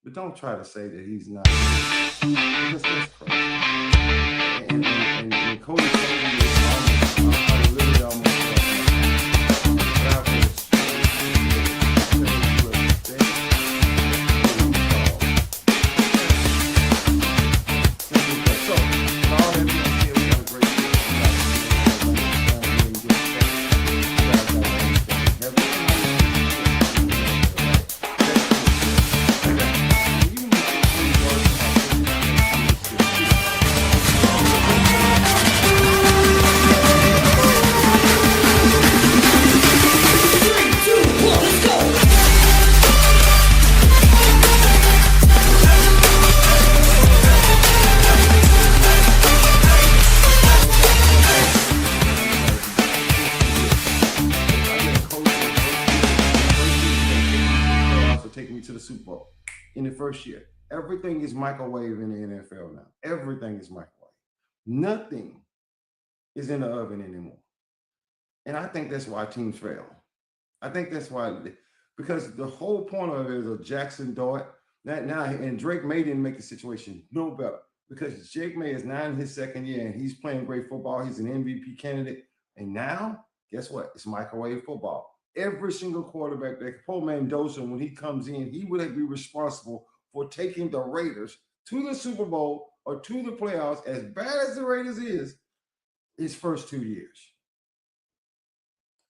But don't try to say that he's not. Because that's crazy. And Cody Coleman is almost, I literally almost that so, all that being said, we got a great show. Take me to the Super Bowl in the first year. Everything is microwave in the NFL now. Everything is microwave. Nothing is in the oven anymore. And I think that's why teams fail. I think that's why, because the whole point of it is a Jackson Dart. Now, and Drake May didn't make the situation no better because Jake May is now in his second year and he's playing great football. He's an MVP candidate. And now, guess what? It's microwave football. Every single quarterback, like Paul Mendoza, when he comes in, he would be responsible for taking the Raiders to the Super Bowl or to the playoffs, as bad as the Raiders is, his first 2 years.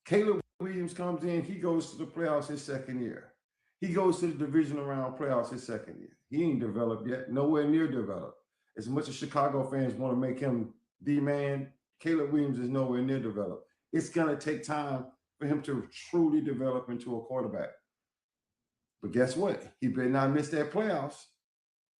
Caleb Williams comes in, he goes to the playoffs his second year. He goes to the divisional round playoffs his second year. He ain't developed yet, nowhere near developed. As much as Chicago fans want to make him the man, Caleb Williams is nowhere near developed. It's going to take time for him to truly develop into a quarterback. But guess what? He better not miss that playoffs.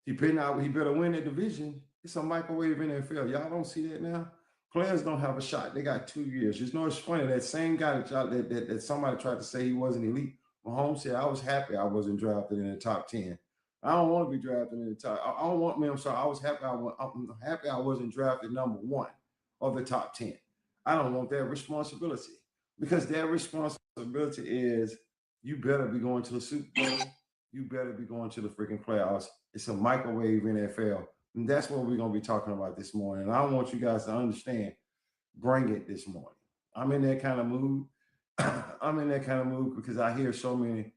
He better win that division. It's a microwave NFL. Y'all don't see that now? Players don't have a shot. They got 2 years. You know, it's funny. That same guy that somebody tried to say he wasn't elite, Mahomes said, I was happy I wasn't drafted in the top 10. I don't want to be drafted in the top. I don't want me. I'm sorry. I'm happy I wasn't drafted number 1 of the top 10. I don't want that responsibility. Because their responsibility is you better be going to the Super Bowl. You better be going to the freaking playoffs. It's a microwave NFL. And that's what we're going to be talking about this morning. And I want you guys to understand, bring it this morning. I'm in that kind of mood. I'm in that kind of mood because I hear so many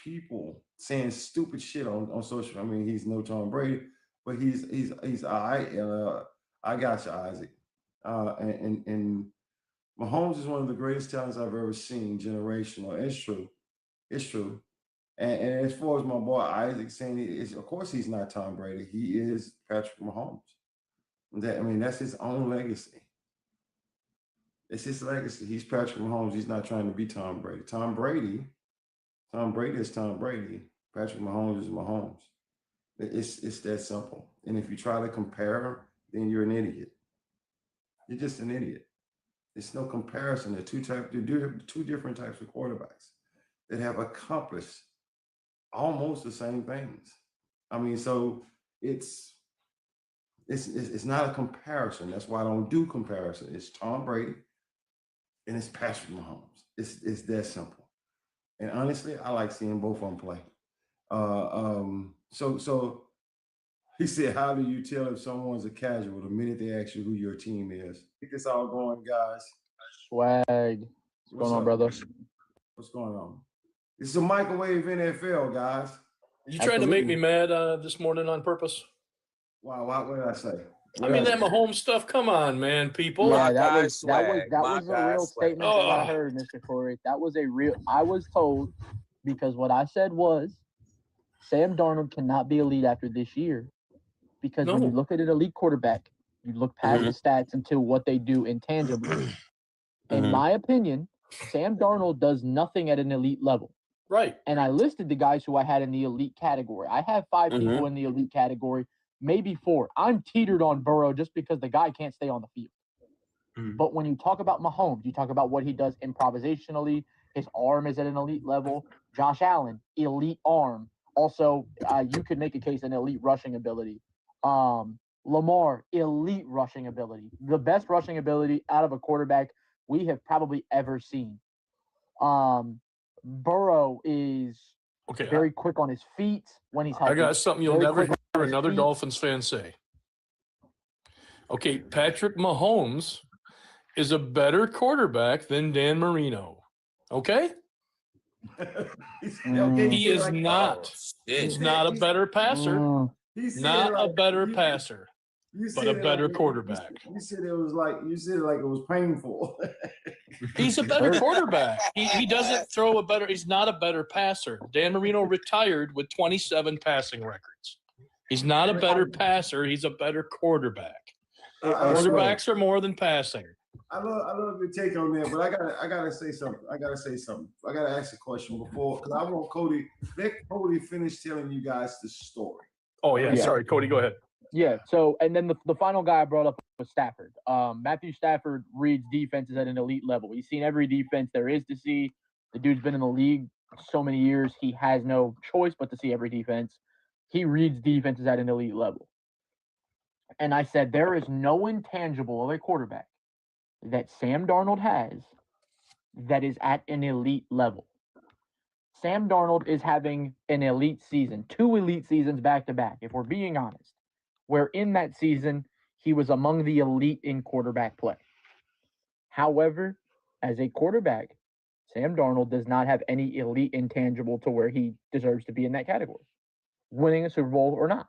people saying stupid shit on social. I mean, he's no Tom Brady, but he's all right. I got you, Isaac. And Mahomes is one of the greatest talents I've ever seen, generational. It's true. It's true. And as far as my boy Isaac saying, of course he's not Tom Brady. He is Patrick Mahomes. That's his own legacy. It's his legacy. He's Patrick Mahomes. He's not trying to be Tom Brady. Tom Brady is Tom Brady. Patrick Mahomes is Mahomes. It's that simple. And if you try to compare, then you're an idiot. You're just an idiot. There's no comparison. They're two different types of quarterbacks that have accomplished almost the same things. I mean, so it's not a comparison. That's why I don't do comparison. It's Tom Brady and it's Patrick Mahomes. It's that simple. And honestly, I like seeing both of them play. So he said, how do you tell if someone's a casual the minute they ask you who your team is? Get this all going, guys. Swag. What's going on, brother? What's going on? This is a microwave NFL, guys. You trying to make me mad this morning on purpose? Wow, what did I say? That Mahomes stuff. Come on, man, people. Yeah, that was a real statement that I heard, Mr. Corey. That was a real. I was told because what I said was Sam Darnold cannot be elite after this year because when you look at an elite quarterback, you look past the stats into what they do intangibly. In my opinion, Sam Darnold does nothing at an elite level. Right. And I listed the guys who I had in the elite category. I have 5 people in the elite category, maybe 4. I'm teetered on Burrow just because the guy can't stay on the field. But when you talk about Mahomes, you talk about what he does improvisationally. His arm is at an elite level. Josh Allen, elite arm. Also, you could make a case an elite rushing ability. Lamar, elite rushing ability. The best rushing ability out of a quarterback we have probably ever seen. Burrow is Okay, Very quick on his feet when he's I healthy. got something you'll Very never quick hear on his another feet. Dolphins fan say. Okay, Patrick Mahomes is a better quarterback than Dan Marino. Okay? He is not. He's not a better passer. Not a better passer, but a better quarterback. You said it like it was painful. He's a better quarterback. He doesn't throw a better. He's not a better passer. Dan Marino retired with 27 passing records. He's not a better passer. He's a better quarterback. Quarterbacks are more than passing. I love your take on that, but I gotta say something. I gotta ask a question before, because I want Cody. Let Cody finish telling you guys the story. Oh yeah, sorry, Cody, go ahead. Yeah. So, and then the final guy I brought up was Stafford. Matthew Stafford reads defenses at an elite level. He's seen every defense there is to see. The dude's been in the league so many years. He has no choice but to see every defense. He reads defenses at an elite level. And I said, there is no intangible of a quarterback that Sam Darnold has that is at an elite level. Sam Darnold is having an elite season, 2 elite seasons back to back, if we're being honest, where in that season, he was among the elite in quarterback play. However, as a quarterback, Sam Darnold does not have any elite intangible to where he deserves to be in that category, winning a Super Bowl or not.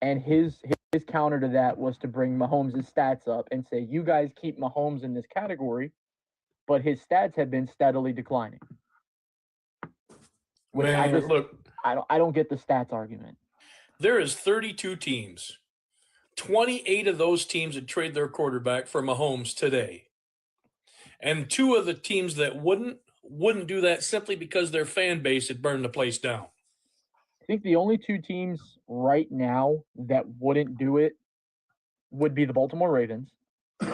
And his counter to that was to bring Mahomes' stats up and say, you guys keep Mahomes in this category, but his stats have been steadily declining. Man, look, I don't get the stats argument. There is 32 teams. 28 of those teams would trade their quarterback for Mahomes today. And 2 of the teams that wouldn't do that simply because their fan base had burned the place down. I think the only 2 teams right now that wouldn't do it would be the Baltimore Ravens. And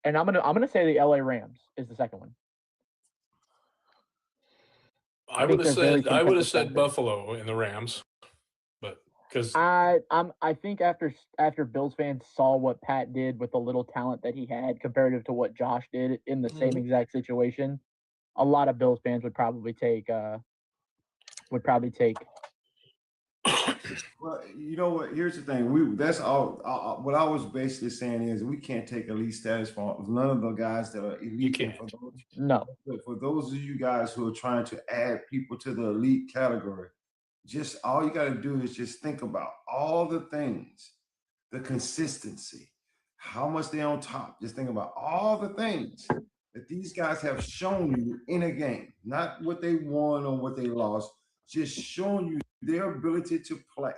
I'm gonna say the LA Rams is the second one. I would have said Buffalo in the Rams, but because I think after Bills fans saw what Pat did with the little talent that he had comparative to what Josh did in the same exact situation, a lot of Bills fans would probably take. Well, you know what? Here's the thing. That's all. What I was basically saying is we can't take elite status from none of the guys that are elite. You can't. For those of you guys who are trying to add people to the elite category, just all you got to do is just think about all the things, the consistency, how much they're on top. Just think about all the things that these guys have shown you in a game, not what they won or what they lost, just showing you their ability to play.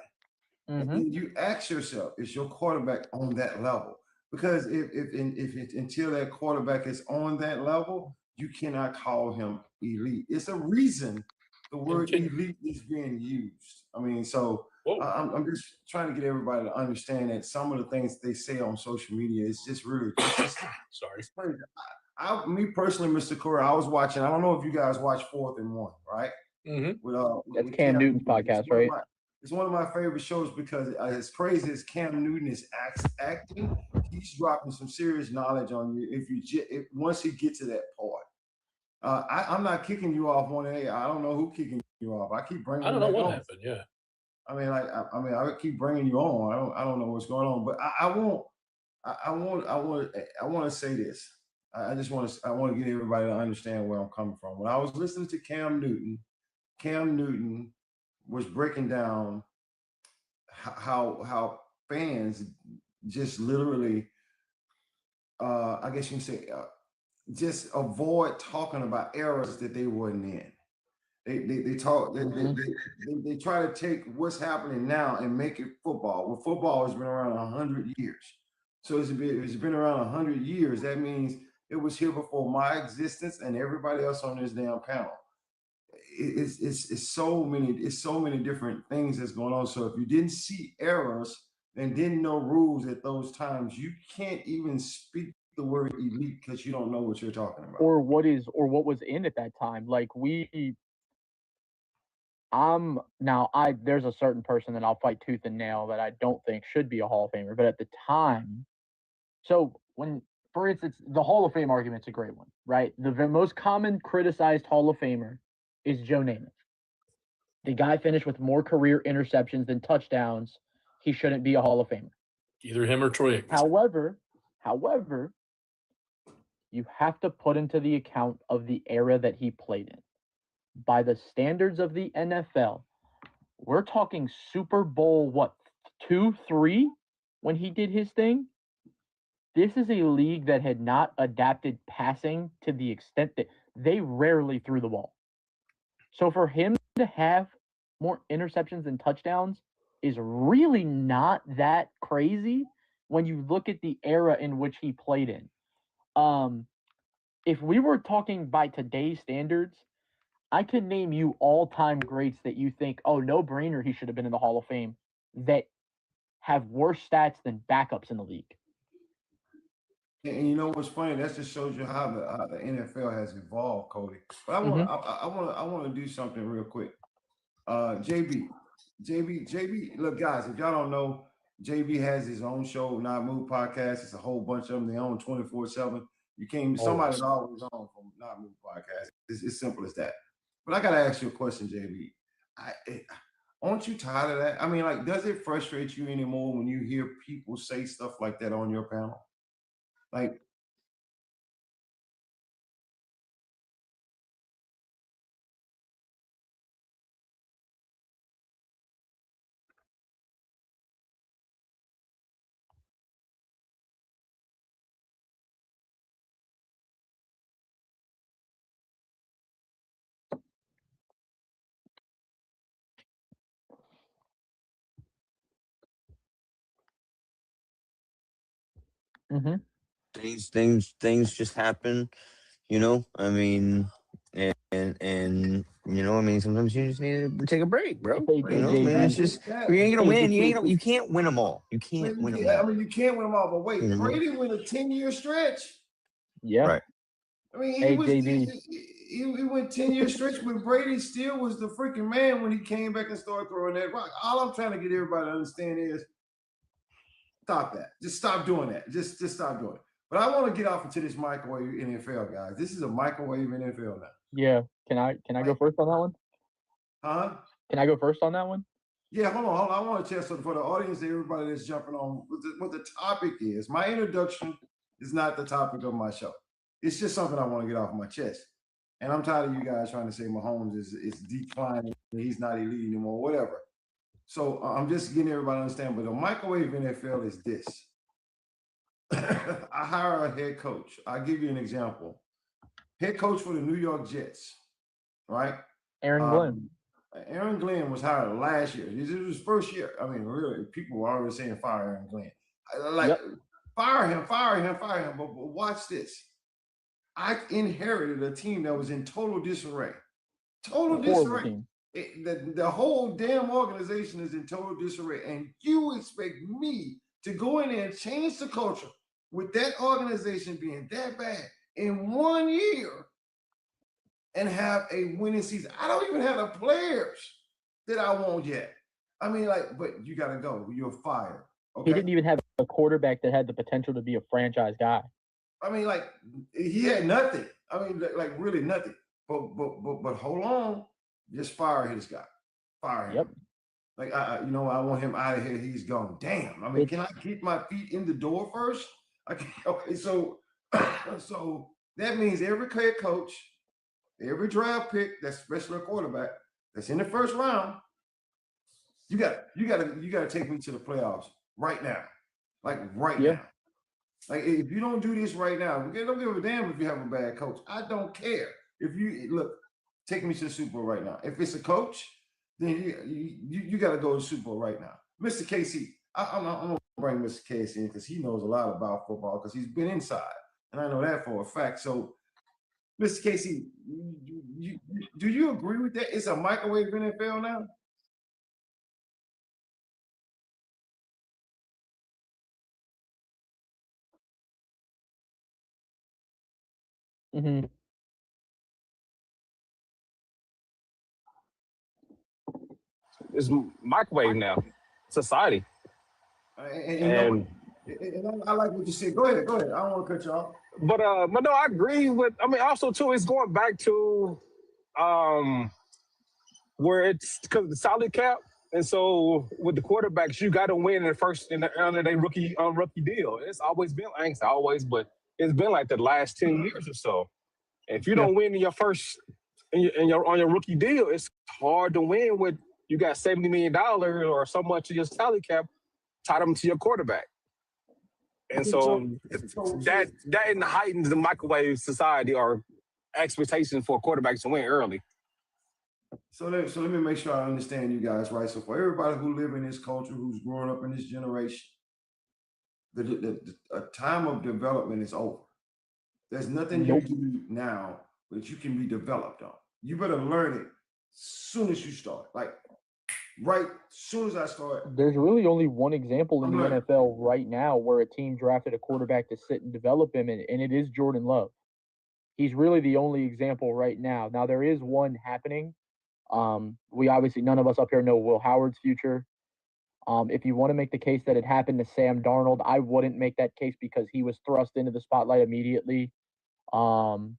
And then you ask yourself, is your quarterback on that level? Because if until that quarterback is on that level, you cannot call him elite. It's a reason the word elite is being used. I mean, so I'm just trying to get everybody to understand that some of the things they say on social media is just really sorry. Me personally, Mr. Corey, I was watching. I don't know if you guys watch 4th and 1, right? That's Cam Newton's podcast, right? It's one of my favorite shows because as crazy as Cam Newton is acting, he's dropping some serious knowledge on you. Once he gets to that part, I'm not kicking you off one day. I don't know who kicking you off. I keep bringing. I don't know what happened. Yeah. I keep bringing you on. I don't know what's going on, but I want to say this. I want to get everybody to understand where I'm coming from. When I was listening to Cam Newton was breaking down how fans just literally, I guess you can say, just avoid talking about eras that they wasn't in. They try to take what's happening now and make it football. Well, football has been around 100 years. So it's been around 100 years. That means it was here before my existence and everybody else on this damn panel. It's so many different things that's going on. So if you didn't see errors and didn't know rules at those times, you can't even speak the word elite because you don't know what you're talking about. Or what was in at that time. Like there's a certain person that I'll fight tooth and nail that I don't think should be a Hall of Famer, but at the time, so when for instance, the Hall of Fame argument's a great one, right? The most common criticized Hall of Famer is Joe Namath. The guy finished with more career interceptions than touchdowns. He shouldn't be a Hall of Famer. Either him or Troy Aikman. However, you have to put into the account of the era that he played in. By the standards of the NFL, we're talking Super Bowl, 2, 3 when he did his thing? This is a league that had not adapted passing to the extent that they rarely threw the ball. So for him to have more interceptions than touchdowns is really not that crazy when you look at the era in which he played in. If we were talking by today's standards, I could name you all-time greats that you think, oh, no brainer, he should have been in the Hall of Fame, that have worse stats than backups in the league. And you know what's funny? That just shows you how the NFL has evolved, Cody. But I want to do something real quick. JB. Look, guys, if y'all don't know, JB has his own show, Not Move Podcast. It's a whole bunch of them. They own 24/7. You can't. Somebody's always on from Not Move Podcast. It's simple as that. But I gotta ask you a question, JB. Aren't you tired of that? I mean, like, does it frustrate you anymore when you hear people say stuff like that on your panel? Like, Mm-hmm. Things just happen, you know. I mean, and you know, I mean, sometimes you just need to take a break, bro. Hey, You know, I mean, JB. it's just you ain't gonna win. You can't win them all. You can't win them all. I mean, you can't win them all. But wait, Mhm. Brady went a 10-year stretch. Yeah. Right. I mean, Hey, JB. he went 10-year stretch, but Brady still was the freaking man when he came back and started throwing that rock. All I'm trying to get everybody to understand is stop that. Just stop doing that. Just stop doing it. But I want to get off into this microwave NFL, guys. This is a microwave NFL now. Yeah. Can I go first on that one? Huh? Can I go first on that one? Yeah, hold on. I want to tell something for the audience, everybody that's jumping on, what the topic is. My introduction is not the topic of my show. It's just something I want to get off my chest. And I'm tired of you guys trying to say Mahomes is declining, he's not elite anymore, whatever. So I'm just getting everybody to understand, but the microwave NFL is this. I hire a head coach. I'll give you an example. Head coach for the New York Jets, right? Aaron Glenn. Aaron Glenn was hired last year. This was his first year. I mean, really, people were already saying fire Aaron Glenn. Fire him. But watch this. I inherited a team that was in total disarray. Total disarray. The whole damn organization is in total disarray. And you expect me to go in there and change the culture with that organization being that bad in 1 year and have a winning season? I don't even have the players that I want yet. I mean, like, but you got to go. You're fired. Okay? He didn't even have a quarterback that had the potential to be a franchise guy. I mean, like, he had nothing. I mean, like really nothing. But hold on. Just fire this guy. Fire him. Yep. Like, I want him out of here. He's gone. Damn. I mean, can I get my feet in the door first? Okay, so that means every head coach, every draft pick, that's especially a quarterback, that's in the first round, you got to take me to the playoffs right now. Like now. Like, if you don't do this right now, don't give a damn if you have a bad coach. I don't care. If you take me to the Super Bowl right now. If it's a coach, then you got to go to the Super Bowl right now. Mr. Casey, I'm going to bring Mr. Casey in because he knows a lot about football because he's been inside. And I know that for a fact. So, Mr. Casey, do you agree with that? It's a microwave NFL now? Mm-hmm. It's microwave now. Society. And And I like what you said. Go ahead. I don't want to cut you off. But no, I agree with. I mean, also too, it's going back to where it's because of the salary cap, and so with the quarterbacks, you got to win in the first under their rookie deal. It's always been, I ain't say always, but it's been like the last 10 years or so. If you don't win in your first on your rookie deal, it's hard to win with you got $70 million or so much of your salary cap tied them to your quarterback. And so that heightens the microwave society or expectation for quarterbacks to win early. So let me make sure I understand you guys, right? So for everybody who live in this culture, who's growing up in this generation, the time of development is over. There's nothing you do now that you can be developed on. You better learn it soon as you start. Like right soon as I start. There's really only one example in the NFL right now where a team drafted a quarterback to sit and develop him, and it is Jordan Love. He's really the only example right now. Now there is one happening. We obviously, none of us up here know Will Howard's future. If you want to make the case that it happened to Sam Darnold, I wouldn't make that case because he was thrust into the spotlight immediately and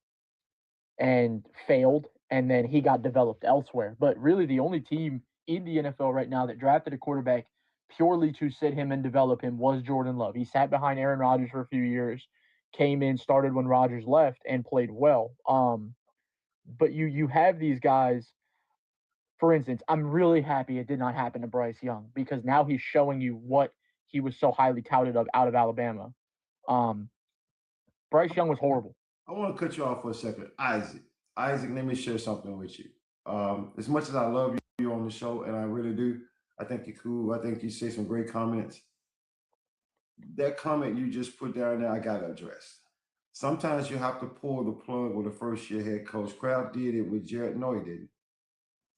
failed, and then he got developed elsewhere. But really the only team in the NFL right now that drafted a quarterback purely to sit him and develop him was Jordan Love. He sat behind Aaron Rodgers for a few years, came in, started when Rodgers left, and played well. But you have these guys. For instance, I'm really happy it did not happen to Bryce Young because now he's showing you what he was so highly touted of out of Alabama. Bryce Young was horrible. I want to cut you off for a second. Isaac, let me share something with you. As much as I love you on the show, and I really do, I think you're cool. I think you say some great comments. That comment you just put down there, I got to address. Sometimes you have to pull the plug with a first-year head coach. Kraft did it with Jared. No, he didn't.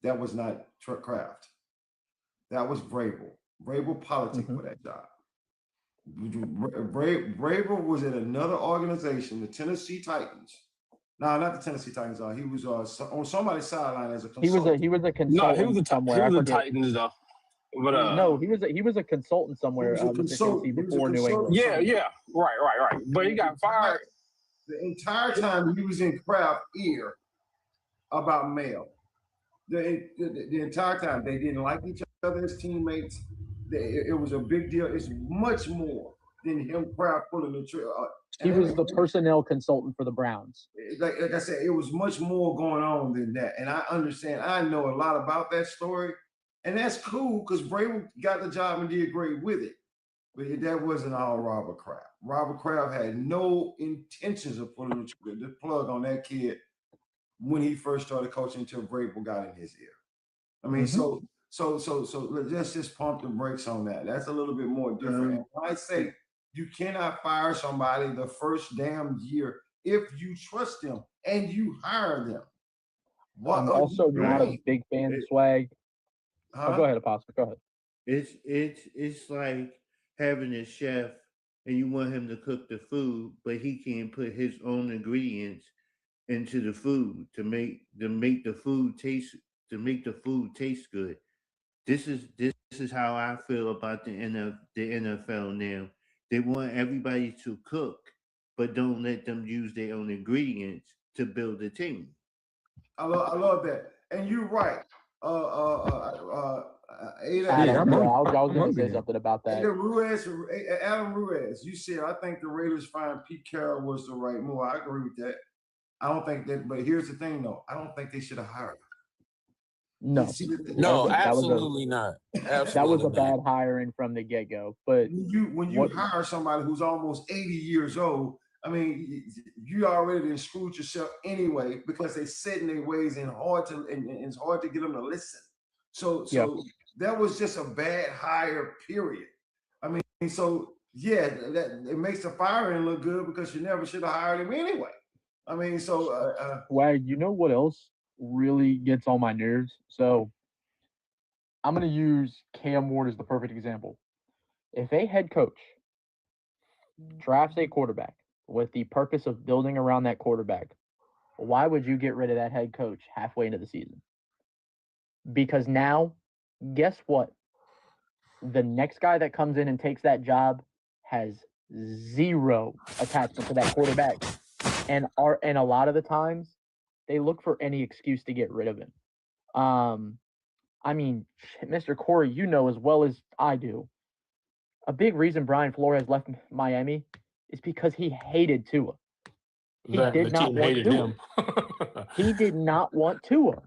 That was not Kraft. That was Vrabel. Vrabel politic for that job. Vrabel was at another organization, the Tennessee Titans. No, not the Tennessee Titans. He was on somebody's sideline as a consultant. He was a consultant. No, he was somewhere. He was the Titans though. But no, he was a consultant somewhere before New England. Yeah, right. But he got fired. The entire time he was in Kraft's ear about Mayo. The entire time they didn't like each other as teammates. It was a big deal. It's much more than him Kraft pulling the trigger. He was the personnel consultant for the Browns. Like I said, it was much more going on than that. And I understand. I know a lot about that story, and that's cool because Vrabel got the job and did great with it. But that wasn't all Robert Kraft. Robert Kraft had no intentions of pulling the plug on that kid when he first started coaching until Vrabel got in his ear. I mean, so let's just pump the brakes on that. That's a little bit more different. And when I say you cannot fire somebody the first damn year if you trust them and you hire them. I'm also not a big fan of Swag. Go ahead, Apostle. Go ahead. It's like having a chef and you want him to cook the food, but he can't put his own ingredients into the food to make the food taste good. This is how I feel about the NFL now. They want everybody to cook, but don't let them use their own ingredients to build a team. I love that, and you're right. Adam, I was going to say something about that. Adam Ruiz, you said I think the Raiders firing Pete Carroll was the right move. I agree with that. I don't think that, but here's the thing, though. I don't think they should have hired him. No, absolutely not. Absolutely that was a bad hiring from the get-go. But when you hire somebody who's almost 80 years old, I mean, you already done screwed yourself anyway because they set in their ways and it's hard to get them to listen. So that was just a bad hire, period. I mean, so yeah, that it makes the firing look good because you never should have hired him anyway. I mean, so Well, you know what else really gets on my nerves? So I'm going to use Cam Ward as the perfect example. If a head coach drafts a quarterback with the purpose of building around that quarterback, why would you get rid of that head coach halfway into the season? Because now, guess what? The next guy that comes in and takes that job has zero attachment to that quarterback, and a lot of the times they look for any excuse to get rid of him. I mean, Mr. Corey, you know as well as I do, a big reason Brian Flores left Miami is because he hated Tua. He did not want Tua. He did not want Tua.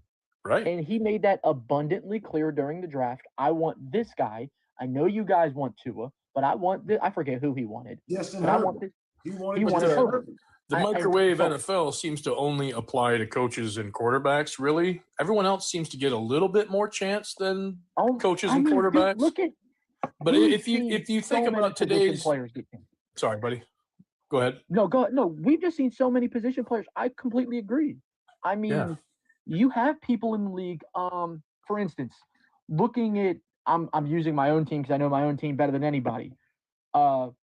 Right. And he made that abundantly clear during the draft. I want this guy. I know you guys want Tua, but I want this. I forget who he wanted. Yes, but I want this. He wanted Herbert. The microwave NFL seems to only apply to coaches and quarterbacks, really. Everyone else seems to get a little bit more chance than coaches and quarterbacks. Dude, look at. But if you think about today's players, sorry, buddy, go ahead. No, go ahead. No, we've just seen so many position players. I completely agree. I mean, you have people in the league. For instance, looking at I'm using my own team because I know my own team better than anybody. Well,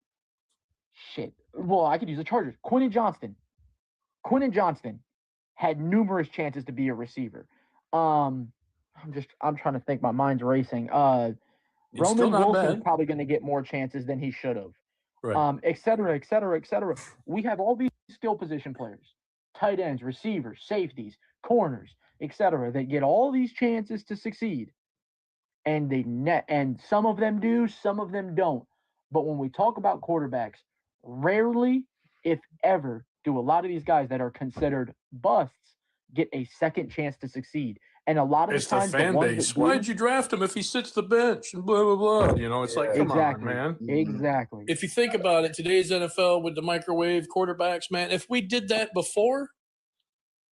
I could use the Chargers. Quentin Johnston had numerous chances to be a receiver. I'm trying to think. My mind's racing. Roman Wilson is probably going to get more chances than he should have. Right. Et cetera, et cetera, et cetera. We have all these skill position players, tight ends, receivers, safeties, corners, et cetera, that get all these chances to succeed. And some of them do, some of them don't. But when we talk about quarterbacks, rarely, if ever, do a lot of these guys that are considered busts get a second chance to succeed. And a lot of it's the times, the fan base. Why'd you draft him if he sits the bench and blah blah blah? You know, it's like, come on, man. Exactly. If you think about it, today's NFL with the microwave quarterbacks, man. If we did that before,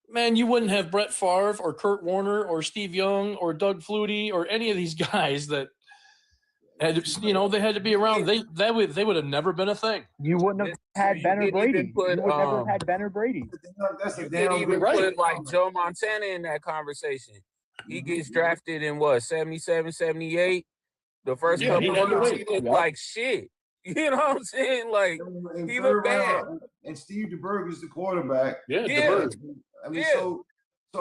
man, you wouldn't have Brett Favre or Kurt Warner or Steve Young or Doug Flutie or any of these guys that had, they had to be around. They would have never been a thing. You wouldn't have had Ben or Brady. You would never have had Ben or Brady. You didn't even put like Joe Montana in that conversation. He gets drafted in what, 77, 78? The first couple of years, he looked like shit. You know what I'm saying? Like, he looked bad. And Steve DeBerg is the quarterback. Yeah, DeBerg. I mean, so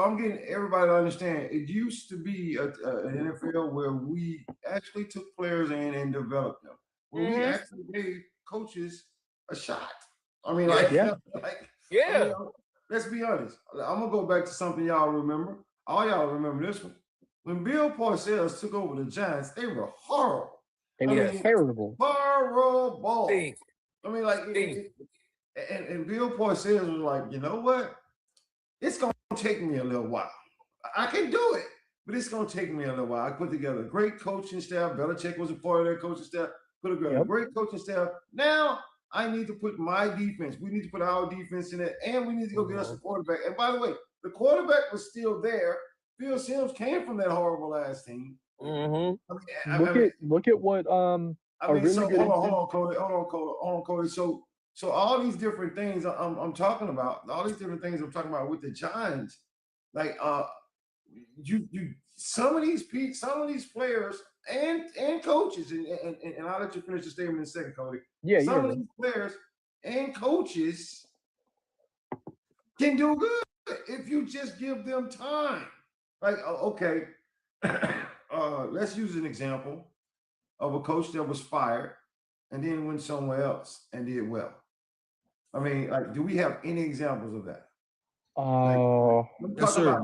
I'm getting everybody to understand. It used to be an NFL where we actually took players in and developed them. Where we actually gave coaches a shot. I mean, let's be honest. I'm gonna go back to something y'all remember. All y'all remember this one. When Bill Parcells took over the Giants, they were horrible. They were terrible. Horrible. I mean, like, and Bill Parcells was like, you know what? It's going to take me a little while. I can do it, but it's going to take me a little while. I put together a great coaching staff. Belichick was a part of that coaching staff. Put together a great coaching staff. Now I need to put my defense. We need to put our defense in it, and we need to go get us a quarterback. And by the way, the quarterback was still there. Phil Simms came from that horrible ass team. Look at what hold on, Cody. So all these different things I'm talking about, with the Giants, like some of these players and coaches, and I'll let you finish the statement in a second, Cody. Some of these players and coaches can do good if you just give them time. Like, okay, let's use an example of a coach that was fired and then went somewhere else and did well. I mean, like, do we have any examples of that?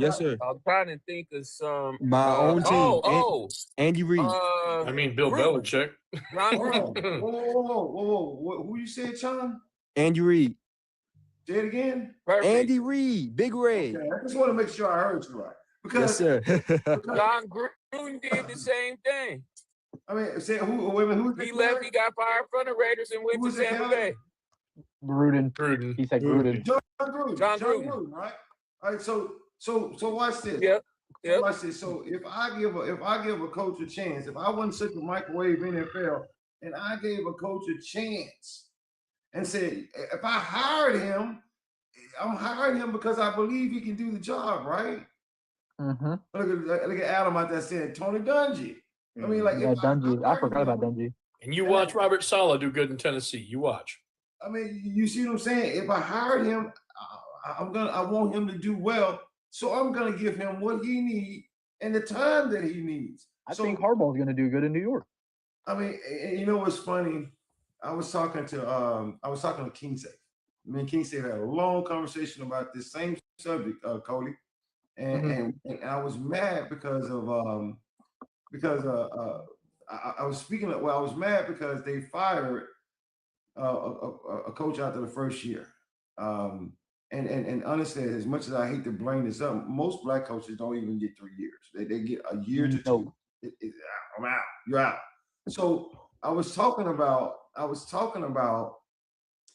Yes, sir. I'm trying to think of some. My own team. Andy Reid. Bill Belichick. Whoa. Who you said, Sean? Andy Reid. Say it again. Perfect. Andy Reid. Big Ray. Okay, I just want to make sure I heard you right. Yes, sir. John Gruden did the same thing. I mean, say who he left, he got fired from the Raiders and went to Tampa Bay. Gruden. He said Gruden. John Gruden, right? All right, so watch this. Yep. Watch this. So if I give a coach a chance, if I wasn't such a microwave NFL and I gave a coach a chance and said, if I hired him, I'm hiring him because I believe he can do the job, right? Mm-hmm. Look at Adam out there saying Tony Dungy. I mean, like, Dungy. I forgot about Dungy. And you watch Robert Saleh do good in Tennessee. You watch. I mean, you see what I'm saying? If I hired him, I want him to do well. So I'm gonna give him what he needs and the time that he needs. I think Harbaugh's gonna do good in New York. I mean, you know what's funny? I was talking to King Safe. Me and King Safe had a long conversation about this same subject, Cody, and I was mad because of I was speaking of, well, I was mad because they fired a coach after the first year. And honestly, as much as I hate to bring this up, most black coaches don't even get 3 years. They get a year to two. I'm out. You're out. So I was talking about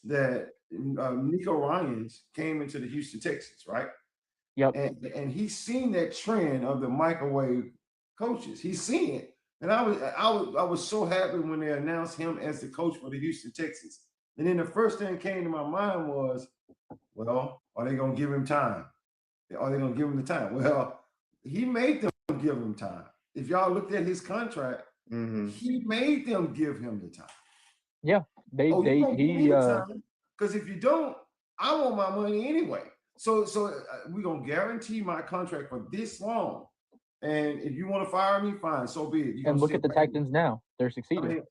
that Nico Ryans came into the Houston Texans, right? Yep. And he's seen that trend of the microwave coaches. He's seen it. And I was so happy when they announced him as the coach for the Houston Texans. And then the first thing that came to my mind was, well, are they going to give him time? Are they going to give him the time? Well, he made them give him time. If y'all looked at his contract, he made them give him the time. Yeah, because if you don't, I want my money anyway. So we're gonna guarantee my contract for this long. And if you want to fire me, fine, so be it. And look at the Texans now; they're succeeding. I mean,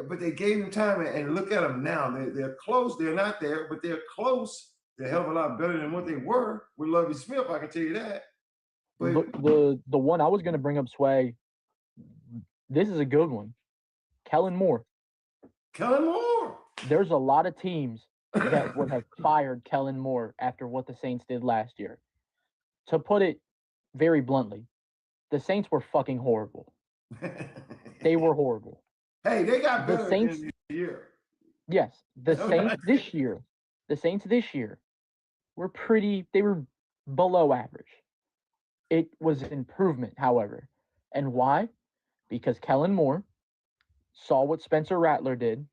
but they gave him time, and look at them now. They're close. They're not there, but they're close. They're a hell of a lot better than what they were with Lovie Smith. I can tell you that. But the one I was going to bring up, Sway. This is a good one. Kellen Moore. Kellen Moore. There's a lot of teams that would have fired Kellen Moore after what the Saints did last year. To put it very bluntly, the Saints were fucking horrible. They were horrible. Hey, they got better the Saints, in the year. Yes, the Saints this year were they were below average. It was an improvement, however. And why? Because Kellen Moore saw what Spencer Rattler did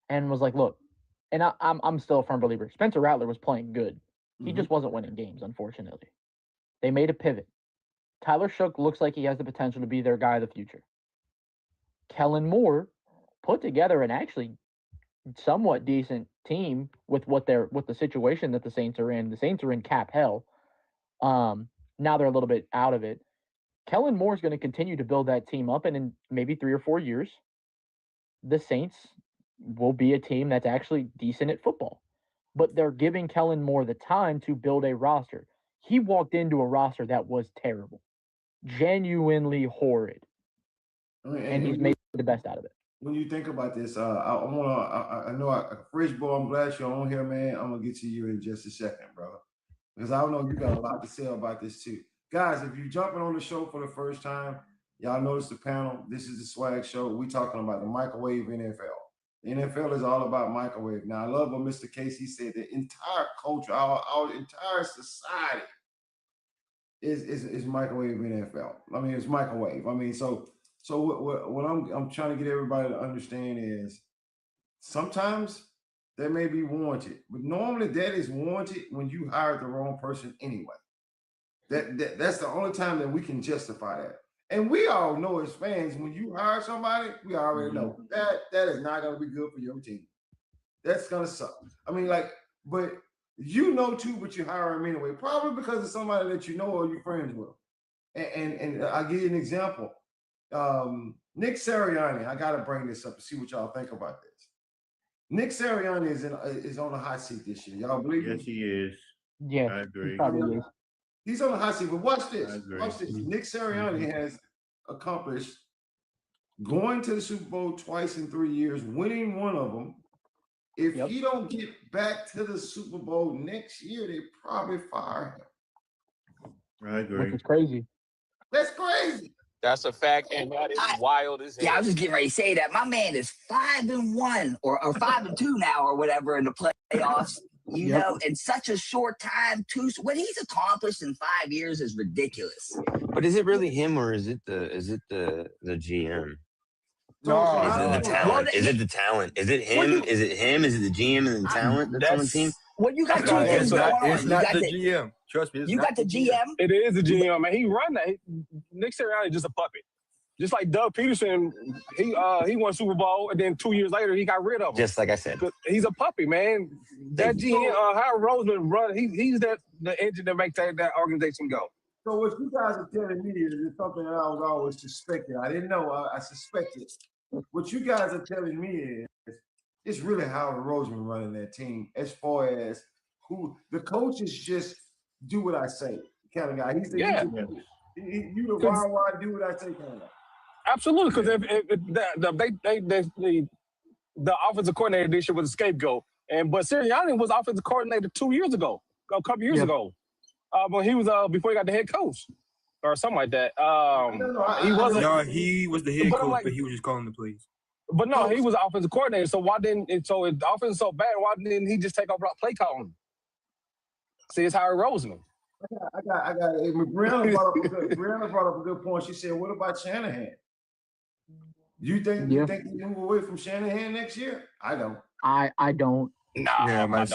and was like, look, and I'm still a firm believer. Spencer Rattler was playing good. He just wasn't winning games, unfortunately. They made a pivot. Tyler Shough looks like he has the potential to be their guy of the future. Kellen Moore put together an actually somewhat decent team with the situation that the Saints are in. The Saints are in cap hell. Now they're a little bit out of it. Kellen Moore is going to continue to build that team up, and in maybe 3 or 4 years, the Saints will be a team that's actually decent at football. But they're giving Kellen Moore the time to build a roster. He walked into a roster that was terrible, genuinely horrid, and he's made the best out of it. When you think about this, I know Fridgebo, I'm glad you're on here, man. I'm gonna get to you in just a second, brother, because I know you got a lot to say about this too. Guys, if you're jumping on the show for the first time, y'all notice the panel. This is the Swag Show. We're talking about the microwave NFL. The NFL is all about microwave. Now, I love what Mr. Casey said. The entire culture, our entire society is microwave NFL. I mean, it's microwave. I mean, so what I'm trying to get everybody to understand is sometimes that may be warranted, but normally that is warranted when you hired the wrong person anyway. That's the only time that we can justify that. And we all know as fans, when you hire somebody, we already know that is not going to be good for your team. That's going to suck. I mean, but you know too, but you hire him anyway, probably because it's somebody that you know or you're friends with. And I'll give you an example. Nick Sirianni, I got to bring this up to see what y'all think about this. Nick Sirianni is on the hot seat this year. Y'all believe Yes, he is. Yeah, I agree. He probably is. He's on the hot seat, but watch this. Watch this. Nick Sirianni has accomplished going to the Super Bowl twice in 3 years, winning one of them. If he don't get back to the Super Bowl next year, they probably fire him. I agree. Which is crazy. That's crazy. That's a fact, and that is wild as hell. Yeah, I was just getting ready to say that. My man is 5-1 or 5-2 now or whatever in the playoffs. You know, in such a short time, what he's accomplished in 5 years is ridiculous. But is it really him or is it the GM? No, is it the talent? Is it the talent? Is it him? Is it him? Is it the GM and the talent that's on the team? Well, you got two things going on. It's not the GM. Trust me. You got the GM. It is the GM, man. He run that. Nick Sirianni is just a puppet. Just like Doug Peterson, he won Super Bowl, and then 2 years later he got rid of him. Just like I said, he's a puppy, man. That GM, Howard Roseman run. He's the engine that makes that organization go. So what you guys are telling me is something that I was always suspecting. I didn't know. I suspected. What you guys are telling me is it's really Howard Roseman running that team as far as who the coaches just do what I say kind of guy. He's the you the why do what I say kind of guy. Absolutely, because if the offensive coordinator this year was a scapegoat, but Sirianni was offensive coordinator 2 years ago, a couple years ago, when he was before he got the head coach or something like that. He wasn't. No, he was the head coach, but he was just calling the plays. But no, he was the offensive coordinator. So why didn't? So if the offense is so bad, why didn't he just take over play calling? See, it's Howard Roseman. I got. Brianna brought up a good point. She said, "What about Shanahan? You think you move away from Shanahan next year? I don't. I don't. Nah, Not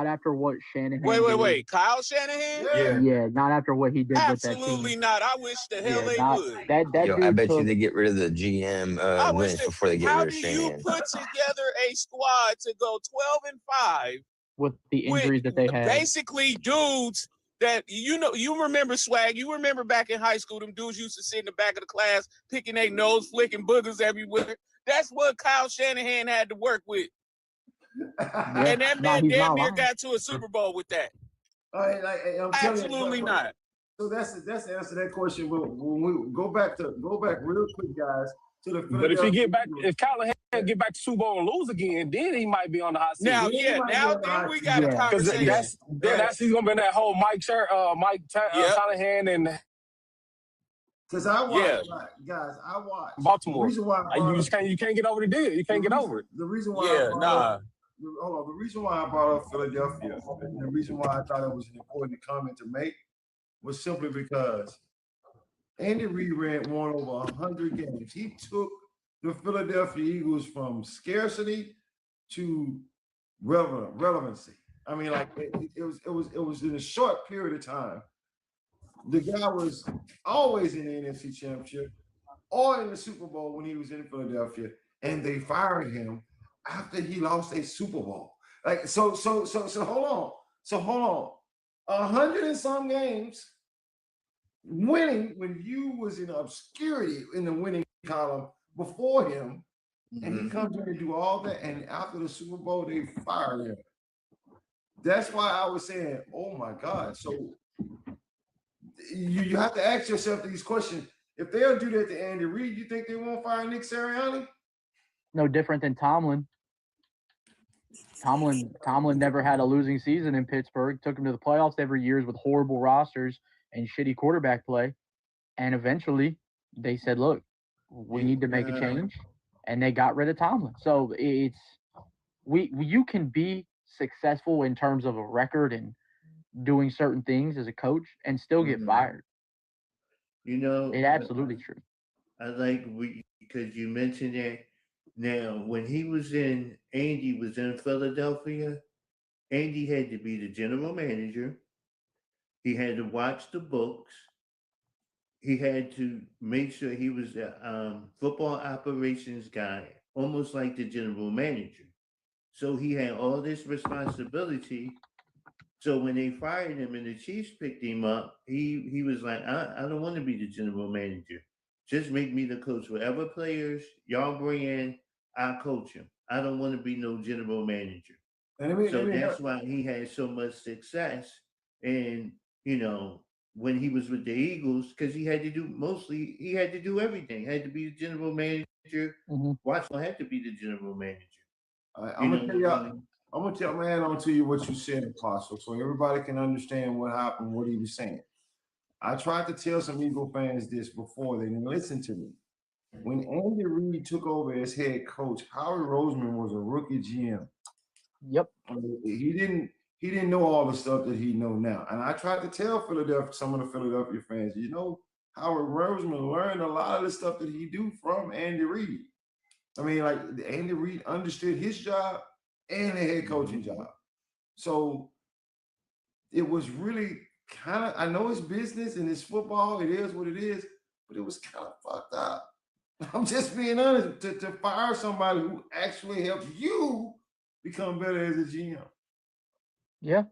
after what Shanahan. Wait. Kyle Shanahan? Yeah, not after what he did with that team. Absolutely not. I wish the hell they would. Yo, I bet you they get rid of the GM Lynch before they get rid of Shanahan. How do you put together a squad to go 12-5 with the injuries that they had? Basically, dudes that you remember Swag. You remember back in high school, them dudes used to sit in the back of the class, picking their nose, flicking boogers everywhere. That's what Kyle Shanahan had to work with. And that man damn near got to a Super Bowl with that. Absolutely not. So that's the answer to that question. When we go back real quick, guys, to the But if Callahan get back to Super Bowl and lose again, then he might be on the hot seat. Now then we got a conversation. That's he's gonna be in that whole Mike Callahan and. Because I watch, guys. I watch Baltimore. The reason why you can't get over the deal. You can't get over it. The reason why the reason why I brought up Philadelphia, and the reason why I thought it was an important comment to make, was simply because Andy Reid won over 100 games. He took the Philadelphia Eagles from scarcity to relevancy. I mean, like it was in a short period of time. The guy was always in the NFC Championship or in the Super Bowl when he was in Philadelphia, and they fired him after he lost a Super Bowl. Like so hold on. 100 and some games winning when you was in obscurity in the winning column before him, and he comes in and do all that, and after the Super Bowl they fire him. That's why I was saying, oh my God. So you have to ask yourself these questions. If they'll do that to Andy Reid, you think they won't fire Nick Sirianni? No different than Tomlin. Tomlin never had a losing season in Pittsburgh. Took him to the playoffs every year with horrible rosters and shitty quarterback play. And eventually they said, look, we need to make a change. And they got rid of Tomlin. So you can be successful in terms of a record and doing certain things as a coach and still get fired. It's absolutely true. I like because you mentioned that. Now, when Andy was in Philadelphia, Andy had to be the general manager. He had to watch the books. He had to make sure he was a football operations guy, almost like the general manager. So he had all this responsibility. So when they fired him and the Chiefs picked him up, he was like, I don't want to be the general manager. Just make me the coach. Whatever players y'all bring in, I'll coach him. I don't want to be no general manager. That's why he had so much success. And, when he was with the Eagles, because he had to do everything. He had to be the general manager. Watson had to be the general manager. I'm gonna add on to you what you said, Apostle, so everybody can understand what happened, what he was saying. I tried to tell some Eagle fans this before, they didn't listen to me. When Andy Reid took over as head coach, Howard Roseman was a rookie GM. Yep. He didn't know all the stuff that he know now. And I tried to tell some of the Philadelphia fans, Howard Roseman learned a lot of the stuff that he do from Andy Reid. I mean, like Andy Reid understood his job and the head coaching job. So it was really kind of, I know it's business and it's football, it is what it is, but it was kind of fucked up. I'm just being honest, to fire somebody who actually helped you become better as a GM. Yeah.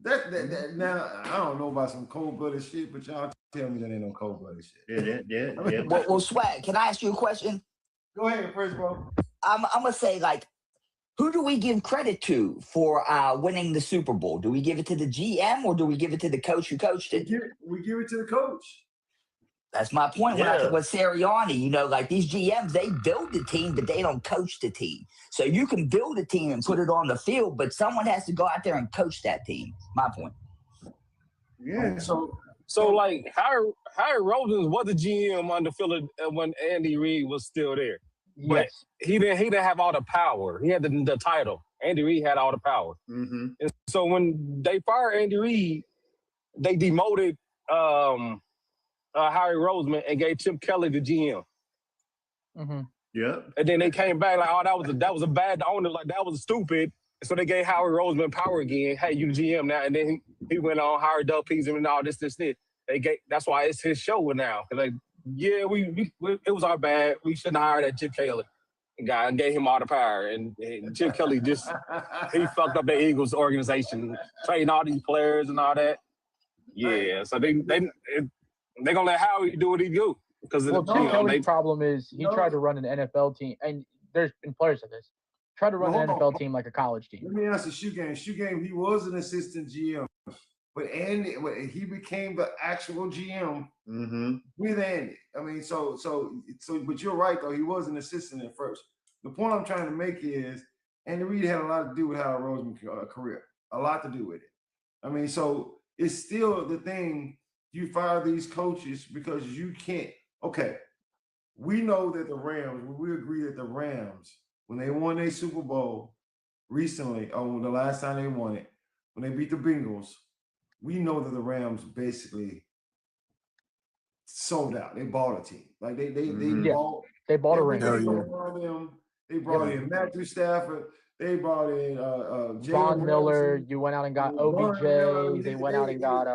That now, I don't know about some cold-blooded shit, but y'all tell me that ain't no cold-blooded shit. Yeah. Well, Swag, can I ask you a question? Go ahead, first, bro. I'm gonna say, like, who do we give credit to for winning the Super Bowl? Do we give it to the GM or do we give it to the coach who coached it? We give it to the coach. That's my point. Yeah. When I with Sirianni, you know, like these GMs, they build the team, but they don't coach the team. So you can build a team and put it on the field, but someone has to go out there and coach that team. My point. Yeah. So like Harry Rosen was the GM under when Andy Reid was still there. But Yes. he didn't have all the power. He had the title. Andy Reid had all the power. Mm-hmm. And so when they fired Andy Reid, they demoted Harry Roseman and gave Chip Kelly the GM. Mm-hmm. Yep. And then they came back like, oh, that was a bad owner, like that was stupid. So they gave Howard Roseman power again. Hey, you the GM now. And then he went on, hired Doug Peterson and all this. That's why it's his show now. Like, yeah, we it was our bad. We shouldn't have hired that Chip Kelly guy and gave him all the power. And Chip Kelly he fucked up the Eagles organization, trading all these players and all that. Yeah, so they gonna let Howie do what he do. Because Kelly's problem is he tried to run an NFL team, and there's been players of this. Tried to run an NFL team like a college team. Let me ask you, Shoe Game, he was an assistant GM, but Andy, he became the actual GM with Andy. I mean, so, but you're right though. He was an assistant at first. The point I'm trying to make is Andy Reid had a lot to do with Howard Roseman's career, a lot to do with it. I mean, so it's still the thing. You fire these coaches because you can't. Okay, we know that the Rams. We agree that the Rams, when they won their Super Bowl recently, or the last time they won it, when they beat the Bengals, we know that the Rams basically sold out. They bought a team. Like they bought a ring. They brought in Matthew Stafford. They brought in Von Miller. You went out and got OBJ. They went out and got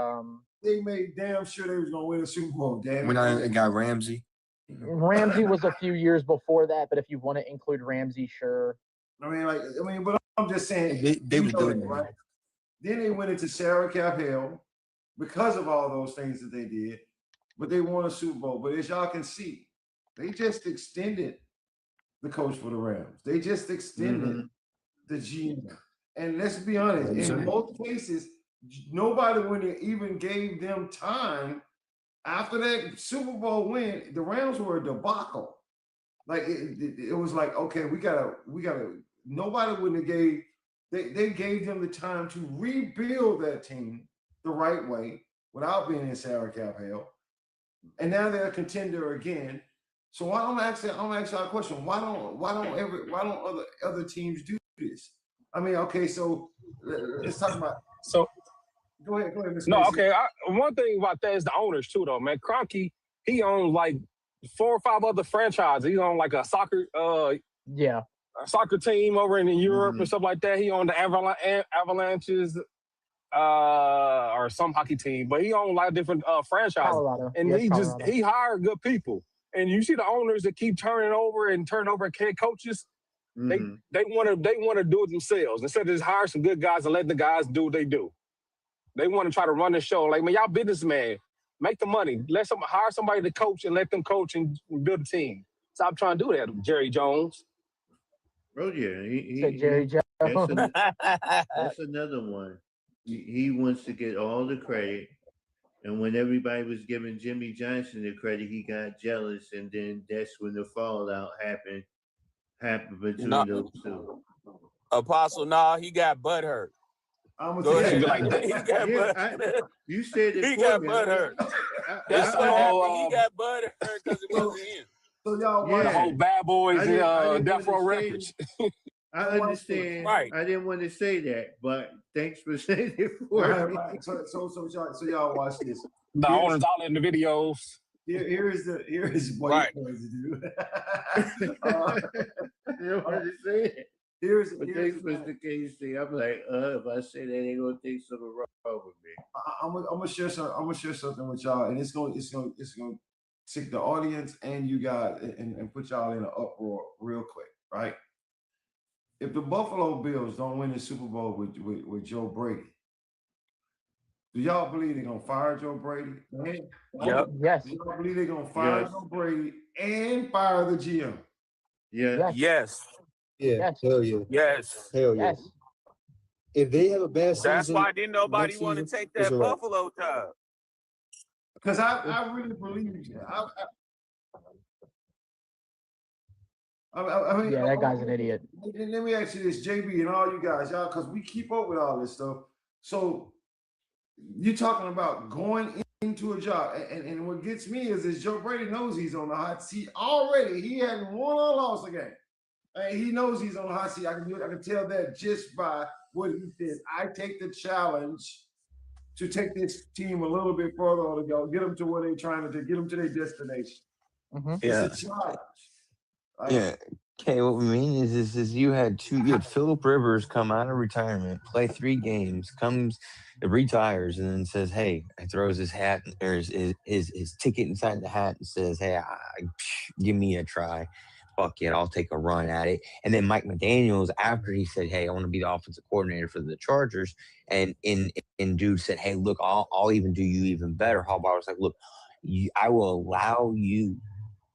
They made damn sure they was gonna win a Super Bowl. Damn. Went out and got Ramsey. Ramsey was a few years before that, but if you want to include Ramsey, sure. But I'm just saying they was doing it, right? Then they went into Sarah Cap Hell because of all those things that they did, but they won a Super Bowl. But as y'all can see, they just extended the coach for the Rams. They just extended the GM. And let's be honest, in most cases, nobody would even gave them time. After that Super Bowl win, the Rams were a debacle. Like it was like, okay, we gotta. Nobody wouldn't have gave. They gave them the time to rebuild that team the right way without being in Sarah Cap Hell. And now they're a contender again. So I'm gonna ask you a question. Why don't other teams do this? I mean, okay, so let's talk about Go ahead, Mr. No, Mason. okay. One thing about that is the owners too, though, man. Kroenke, he owns like 4 or 5 other franchises. He owned like a soccer, a soccer team over in Europe and stuff like that. He owned the Avalanches, or some hockey team, but he owned a lot of different franchises. Colorado. And he hired good people. And you see the owners that keep turning over head coaches. They want to do it themselves instead of just hire some good guys and let the guys do what they do. They want to try to run the show. Like, man, y'all businessman. Make the money. Hire somebody to coach and let them coach and build a team. Stop trying to do that, Jerry Jones. Oh, yeah. Jerry Jones. That's another one. He wants to get all the credit. And when everybody was giving Jimmy Johnson the credit, he got jealous. And then that's when the fallout happened between those two. Apostle, he got butthurt. Go ahead. Like that. You said it. He got butthurt. That's what happened. He got butthurt because it wasn't him. So y'all, the whole Bad Boys and Death Row Records. I understand. Right. I didn't want to say that, but thanks for saying it for me. Right. So y'all watch this. The owners all in the videos. Here is what right. you're going to do. I didn't want to say it. Thanks, Mr. Casey. I'm like, if I say that, they're gonna think something wrong with me. I'm gonna share something with y'all, and it's gonna take the audience and you guys and put y'all in an uproar real quick, right? If the Buffalo Bills don't win the Super Bowl with Joe Brady, do y'all believe they're gonna fire Joe Brady? Yep. Yes. Do y'all believe they're gonna fire Joe Brady and fire the GM? Yeah. Yes. Yeah. Yes. Hell yeah. Yes. Hell yeah. Yes. If they have a bad season, That's why didn't nobody next want to season, take it's that a wrap. Buffalo job. Because I really believe I mean, Yeah, that guy's an idiot. Let me ask you this, JB, and all you guys, y'all, because we keep up with all this stuff. So you're talking about going into a job, and what gets me is Joe Brady knows he's on the hot seat already. He hadn't won or lost a game. And he knows he's on the hot seat. I can tell that just by what he said. I take the challenge to take this team a little bit further or to go get them to where they're trying to get them to their destination. Yeah. It's a challenge. Yeah. Okay, what we mean is you had Phillip Rivers come out of retirement, play 3 games, retires, and then says, "Hey," and throws his hat or his ticket inside the hat and says, "Hey, give me a try. Fuck it, I'll take a run at it." And then Mike McDaniels, after he said, "Hey, I want to be the offensive coordinator for the Chargers," and dude said, "Hey, look, I'll even do you even better." Harbaugh was like, "Look, I will allow you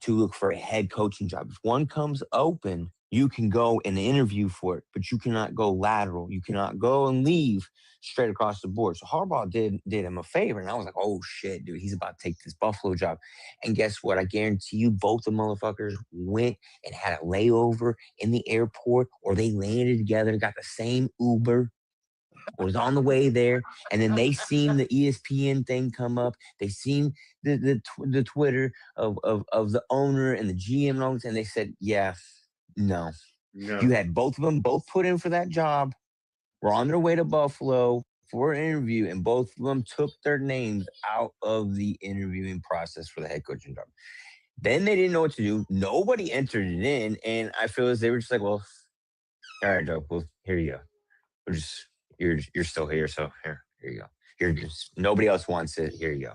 to look for a head coaching job. If one comes open, you can go and interview for it, but you cannot go lateral. You cannot go and leave straight across the board." So Harbaugh did him a favor, and I was like, "Oh shit, dude, he's about to take this Buffalo job." And guess what? I guarantee you, both the motherfuckers went and had a layover in the airport, or they landed together, got the same Uber, was on the way there, and then they seen the ESPN thing come up. They seen the Twitter of the owner and the GM and all this, and they said, "Yeah, no." You had both of them both put in for that job, were on their way to Buffalo for an interview, and both of them took their names out of the interviewing process for the head coaching job. Then they didn't know what to do. Nobody entered it in, and I feel as they were just like, "Well, all right, Joe, well, here you go. We're just you're still here, so here you go. You're just nobody else wants it. Here you go."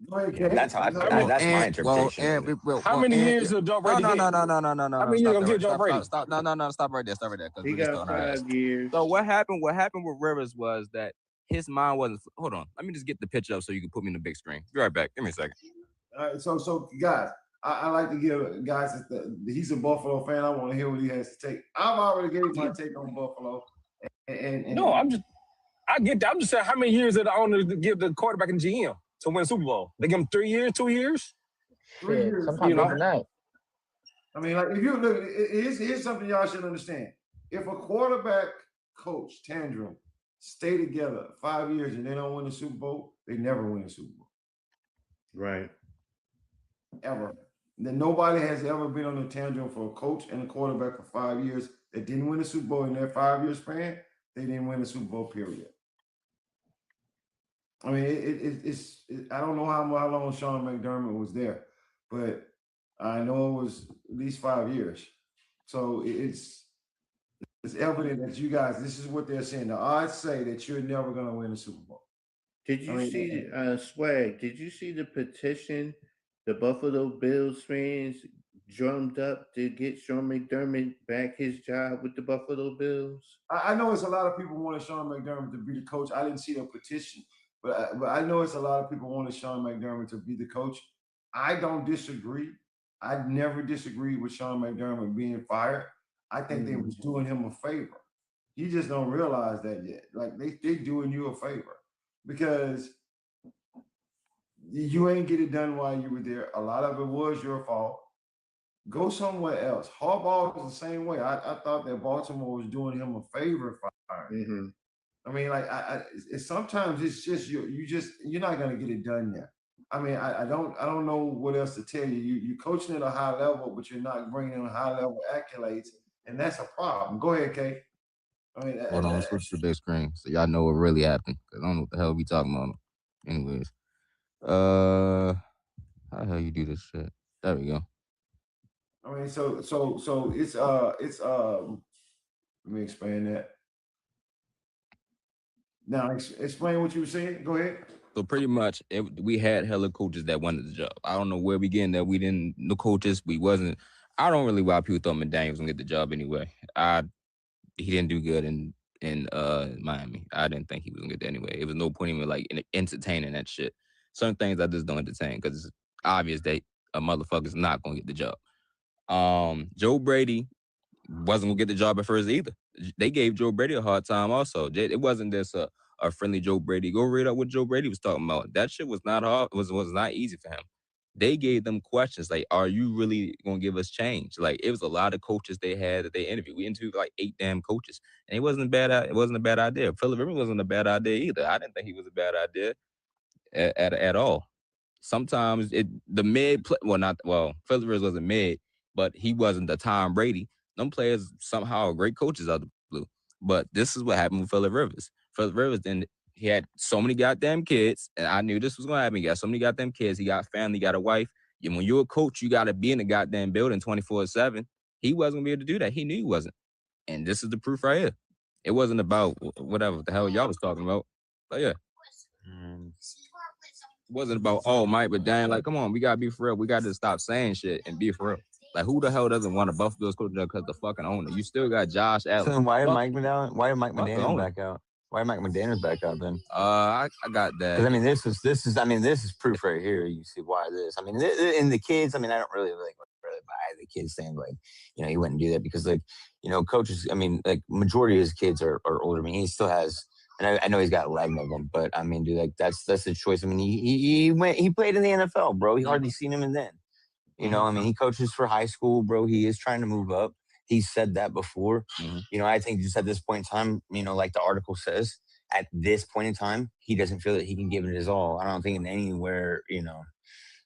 That's how that's my interpretation. How many years of Joe Brady? No. How many years gonna get Joe Brady? Stop. No. Stop right there. Stop right there. He got 5 years. So what happened with Rivers was that his mind wasn't. Hold on. Let me just get the picture up so you can put me in the big screen. Be right back. Give me a second. All right, so guys, I like to give guys. He's a Buffalo fan. I want to hear what he has to take. I've already gave my take on Buffalo. And no, I get that. I'm just saying, how many years did the owner give the quarterback and GM to win Super Bowl? They give him 3 years, 2 years? 3 years. Sometimes more than that. I mean, like, if you look, here's something y'all should understand. If a quarterback coach tandem stay together 5 years and they don't win the Super Bowl, they never win a Super Bowl. Right. Ever. Then nobody has ever been on a tandem for a coach and a quarterback for 5 years that didn't win a Super Bowl in their 5 year span. They didn't win a Super Bowl, period. I mean, it's I don't know how long Sean McDermott was there, but I know it was at least 5 years. So it's evident that you guys, this is what they're saying. The odds say that you're never going to win a Super Bowl. Did you see Swag? Did you see the petition the Buffalo Bills fans drummed up to get Sean McDermott back his job with the Buffalo Bills? I know it's a lot of people wanted Sean McDermott to be the coach. I didn't see the petition, but I know it's a lot of people wanted Sean McDermott to be the coach. I don't disagree. I never disagreed with Sean McDermott being fired. I think they was doing him a favor. You just don't realize that yet. Like they doing you a favor because you ain't get it done while you were there. A lot of it was your fault. Go somewhere else. Harbaugh was the same way. I thought that Baltimore was doing him a favor firing. I mean, like sometimes it's just you're not gonna get it done yet. I mean, I don't know what else to tell you. You're coaching at a high level, but you're not bringing in high level accolades, and that's a problem. Go ahead, Kay. I mean, Hold on, let's switch to the big screen so y'all know what really happened. Cause I don't know what the hell we talking about. Anyways, how the hell you do this shit? There we go. I mean, so it's let me explain that. Now explain what you were saying. Go ahead. So pretty much, we had hella coaches that wanted the job. I don't know where we getting that we didn't. The coaches we wasn't. I don't really why people thought McDaniels was gonna get the job anyway. He didn't do good in Miami. I didn't think he was gonna get that anyway. It was no point even like entertaining that shit. Certain things I just don't entertain because it's obvious that a motherfucker's not gonna get the job. Joe Brady wasn't gonna get the job at first either. They gave Joe Brady a hard time also. It wasn't this a friendly Joe Brady. Go read up what Joe Brady was talking about. That shit was not hard. Was not easy for him. They gave them questions like, "Are you really gonna give us change?" Like it was a lot of coaches they had that they interviewed. We interviewed like 8 damn coaches, and it wasn't a bad. It wasn't a bad idea. Phillip Rivers wasn't a bad idea either. I didn't think he was a bad idea at all. Sometimes the mid Phillip Rivers wasn't mid, but he wasn't the Tom Brady. Them players somehow are great coaches out of the blue. But this is what happened with Phillip Rivers. Phillip Rivers then he had so many goddamn kids, and I knew this was gonna happen. He got so many goddamn kids. He got family, got a wife. And when you're a coach, you gotta be in the goddamn building 24/7. He wasn't gonna be able to do that. He knew he wasn't. And this is the proof right here. It wasn't about whatever the hell y'all was talking about. But yeah. It wasn't about Mike, but damn, like, come on, we gotta be for real. We gotta stop saying shit and be for real. Like, who the hell doesn't want a Buffalo Bills coach because the fucking owner? You still got Josh Allen. So then why did Mike McDaniel back out? Why Mike McDaniel's back out then? I got that. Because I mean, this is proof right here. You see why this. I mean, and the kids. I mean, I don't really buy the kids saying like, he wouldn't do that because like, coaches. I mean, like majority of his kids are older. I mean, he still has. And I know he's got 11 of them, but I mean, dude, like that's the choice. I mean, he played in the NFL, bro. He hardly seen him in then. I mean, he coaches for high school, bro. He is trying to move up. He said that before. Mm-hmm. I think just at this point in time, like the article says, at this point in time, he doesn't feel that he can give it his all. I don't think in anywhere,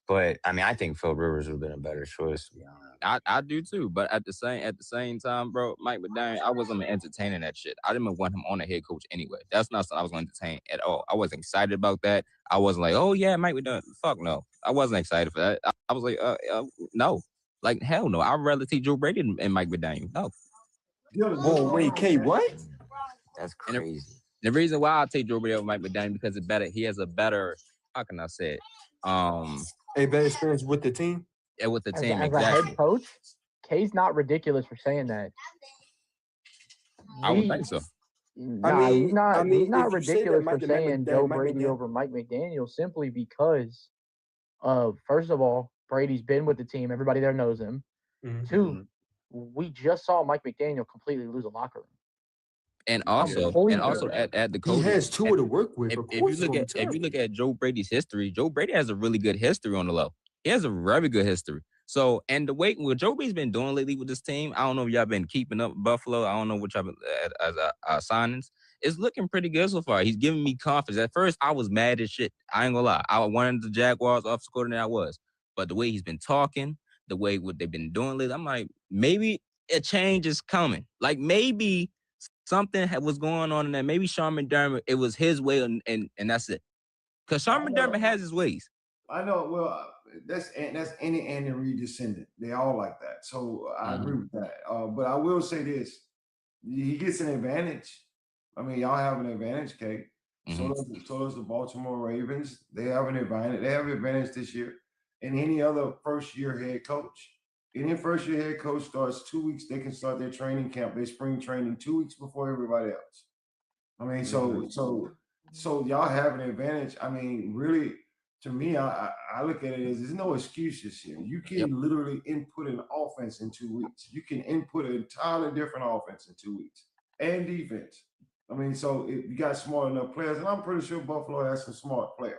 But I mean, I think Phil Rivers would have been a better choice, to be honest. I do too, but at the same time, bro, Mike McDaniel, I wasn't entertaining that shit. I didn't want him on a head coach anyway. That's not something I was going to entertain at all. I wasn't excited about that. I wasn't like, oh yeah, Mike McDaniel. Fuck no, I wasn't excited for that. I was like, no, like hell no. I'd rather see Joe Brady and Mike McDaniel. No. Oh wait, K, what? That's crazy. The reason why I take Joe Brady over Mike McDaniel because he has a better. How can I say it? A better experience with the team. Yeah, with the team, as exactly. a head coach, K's not ridiculous for saying that. I would think so. Nah, he's not ridiculous for saying Joe Brady over Mike McDaniel simply because of, first of all, Brady's been with the team. Everybody there knows him. Mm-hmm. 2, we just saw Mike McDaniel completely lose a locker room. And also at the coach, he has 2 to work with. If you look at Joe Brady's history, Joe Brady has a really good history on the low. He has a very good history. So, and the way what Joe Brady's been doing lately with this team, I don't know if y'all been keeping up with Buffalo. I don't know what y'all been as signings. It's looking pretty good so far. He's giving me confidence. At first, I was mad as shit. I ain't gonna lie. I wanted the Jaguars off scoring than I was. But the way he's been talking, the way what they've been doing lately, I'm like, maybe a change is coming. Like maybe something was going on in there. Maybe Sean McDermott, it was his way, and that's it. Because Sean McDermott has his ways. I know. Well, that's any Andy Reid descendant. They all like that. So I agree with that. But I will say this: he gets an advantage. I mean, y'all have an advantage, Kate. Mm-hmm. So does the Baltimore Ravens. They have an advantage. They have an advantage this year. And any other first-year head coach. Any first-year head coach starts 2 weeks. They can start their training camp, their spring training 2 weeks before everybody else. I mean, so y'all have an advantage. I mean, really. To me, I look at it as there's no excuses here. You can literally input an offense in 2 weeks. You can input an entirely different offense in 2 weeks and defense. I mean, so if you got smart enough players, and I'm pretty sure Buffalo has some smart players.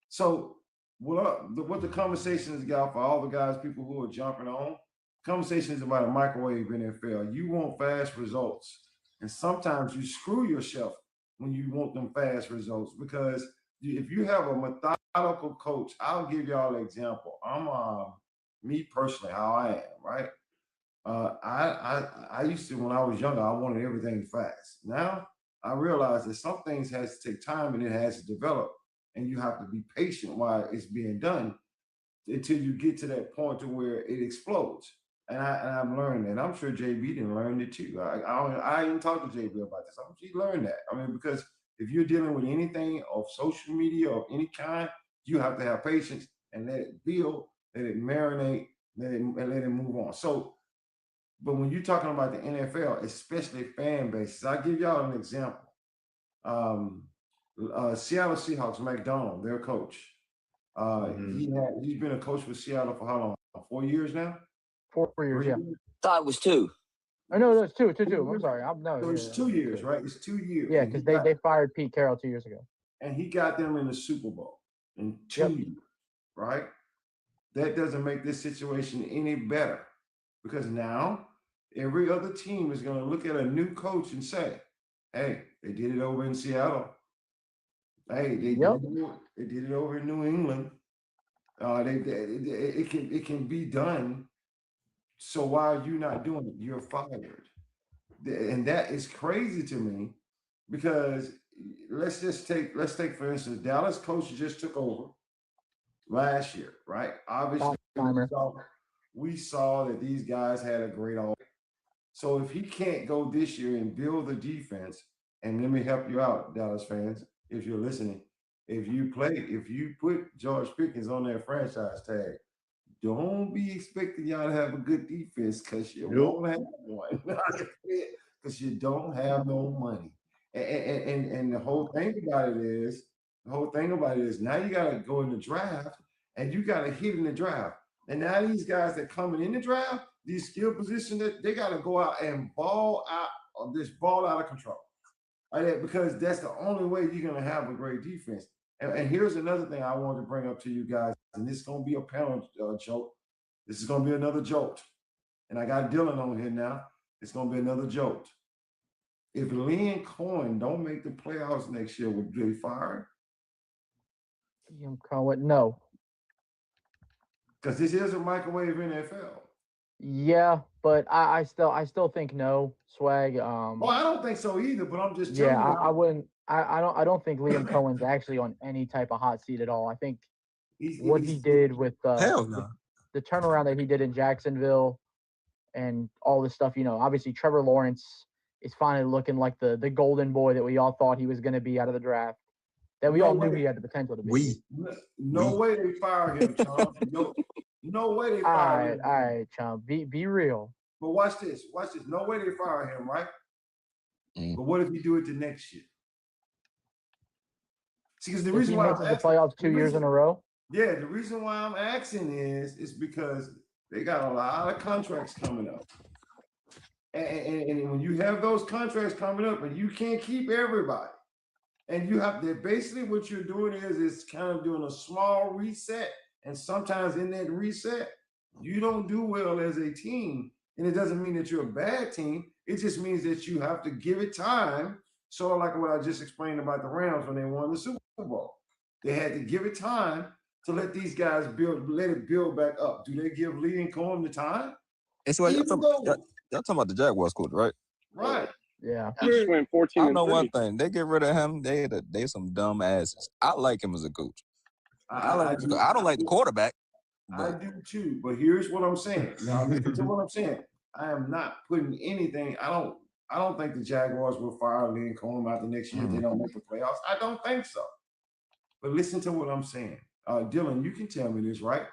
So what the conversation has got for all the guys, people who are jumping on, conversation is about a microwave NFL. You want fast results. And sometimes you screw yourself when you want them fast results because if you have a methodical coach, I'll give y'all an example. I'm me personally, how I am, right? I used to, when I was younger, I wanted everything fast. Now I realize that some things has to take time and it has to develop, and you have to be patient while it's being done until you get to that point to where it explodes. And I'm learning, and I'm sure JB didn't learn it too. I even talked to JB about this. He learned that. I mean, because if you're dealing with anything of social media of any kind, you have to have patience and let it build, let it marinate, and let it move on. So, but when you're talking about the NFL, especially fan bases, I'll give y'all an example. Seattle Seahawks, McDonald, their coach. He's been a coach for Seattle for how long? 4 years now? 4 years, yeah. Thought it was 2. Oh, no, it's two. I'm sorry. So it's 2 years, right? It's 2 years. Yeah, because they fired Pete Carroll 2 years ago. And he got them in the Super Bowl in 2 years, right? That doesn't make this situation any better because now every other team is going to look at a new coach and say, hey, they did it over in Seattle. Hey, they did it over in New England. It can be done. So why are you not doing it? You're fired. And that is crazy to me because let's take for instance, Dallas coach just took over last year, right? Obviously, we saw that these guys had a great offense. So if he can't go this year and build the defense, and let me help you out, Dallas fans, if you're listening, if you put George Pickens on that franchise tag, don't be expecting y'all to have a good defense because you won't have one. Because you don't have no money. And the whole thing about it is now you got to go in the draft and you got to hit in the draft. And now these guys that coming in the draft, these skill positions, they got to go out and ball out of control. Right? Because that's the only way you're going to have a great defense. And here's another thing I wanted to bring up to you guys, and this is going to be a panel joke. This is going to be another jolt. And I got Dylan on here now. It's going to be another jolt. If Liam Cohen don't make the playoffs next year, would they fire? Liam Cohen, no. Because this is a microwave NFL. Yeah, but I still think no, Swag. Well, I don't think so either, but I'm just telling you. I wouldn't. I don't think Liam Cohen's actually on any type of hot seat at all. I think what he did with the turnaround that he did in Jacksonville and all this stuff, obviously Trevor Lawrence is finally looking like the golden boy that we all thought he was going to be out of the draft, that we all knew he had the potential to be. No way they fire him, Chum. No way they fire him. All right, Chum. Be real. But watch this. No way they fire him, right? But what if you do it the next year? See, because the reason why I'm asking, the playoffs 2 years in a row. Yeah, the reason why I'm asking is because they got a lot of contracts coming up, and when you have those contracts coming up, and you can't keep everybody, and you have to basically what you're doing is kind of doing a small reset, and sometimes in that reset, you don't do well as a team, and it doesn't mean that you're a bad team. It just means that you have to give it time. Sort of like what I just explained about the Rams when they won the Super Bowl. They had to give it time to let these guys let it build back up. Do they give Lee and Cohen the time? And so y'all talking about the Jaguars coach, right? Right. Yeah. Just went 14 I know 3. one thing. They get rid of him. They some dumb asses. I like him as a coach. I don't like the quarterback. I do too. But here's what I'm saying. Now, listen to what I'm saying. I am not putting anything. I don't think the Jaguars will fire Lee and Cohen out the next year if they don't make the playoffs. I don't think so. But listen to what I'm saying. Dylan, you can tell me this, right?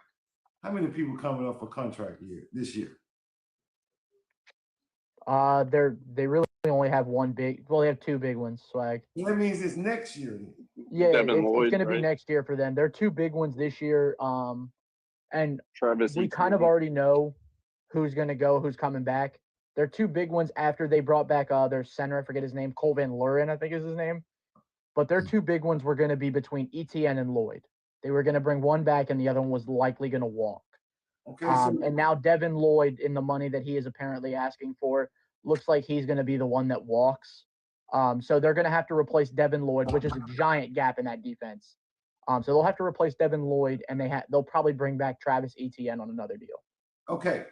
How many people coming up for contract this year? They really only have they have two big ones, Swag. That means it's next year. Yeah, it's going to be next year for them. They're two big ones this year. And Travis, we kind of already know who's going to go, who's coming back. They're two big ones after they brought back their center. I forget his name. Cole Van Luren, I think is his name. But their two big ones were going to be between Etienne and Lloyd. They were going to bring one back, and the other one was likely going to walk. Okay. And now Devin Lloyd, in the money that he is apparently asking for, looks like he's going to be the one that walks. So they're going to have to replace Devin Lloyd, which is a giant gap in that defense. So they'll have to replace Devin Lloyd, and they'll probably bring back Travis Etienne on another deal. Okay.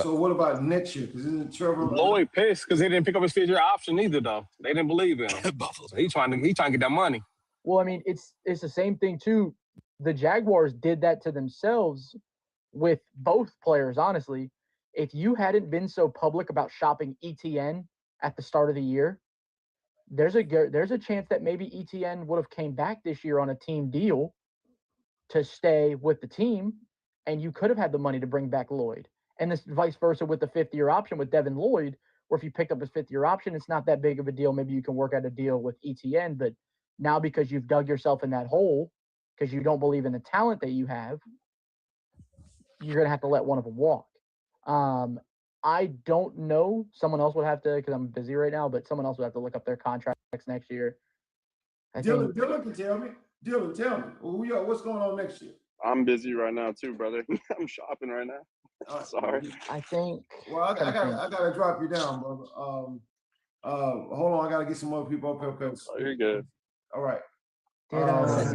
So what about next year? Because isn't Trevor Lloyd pissed because they didn't pick up his 5th-year option either, though. They didn't believe in him. So he trying to get that money. Well, I mean, it's the same thing too. The Jaguars did that to themselves with both players, honestly. If you hadn't been so public about shopping Etienne at the start of the year, there's a chance that maybe Etienne would have came back this year on a team deal to stay with the team, and you could have had the money to bring back Lloyd. And this vice versa with the 5th-year option with Devin Lloyd, where if you picked up his 5th-year option, it's not that big of a deal. Maybe you can work out a deal with Etienne, but now because you've dug yourself in that hole, because you don't believe in the talent that you have, you're going to have to let one of them walk. I don't know. Someone else would have to, because I'm busy right now, but someone else would have to look up their contracts next year. Dylan can tell me. Dylan, tell me. What's going on next year? I'm busy right now too, brother. I'm shopping right now. Sorry. I think. Well, I gotta drop you down, brother. Hold on. I gotta get some other people up here. Oh, you're good. All right.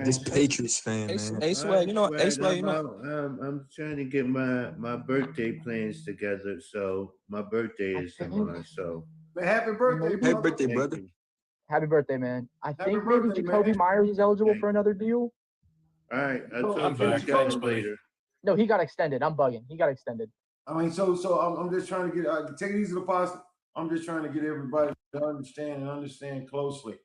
This Patriots fan, man. Hey, Swag, you know, I'm trying to get my birthday plans together. So my birthday is tomorrow. So happy birthday, brother. Happy birthday, brother. Happy birthday, man. I think maybe Jacoby Myers is eligible for another deal. All right. I'm back. Thanks, buddy. No, he got extended. I'm bugging. He got extended. I mean, so I'm just trying to get take it easy to positive. I'm just trying to get everybody to understand closely.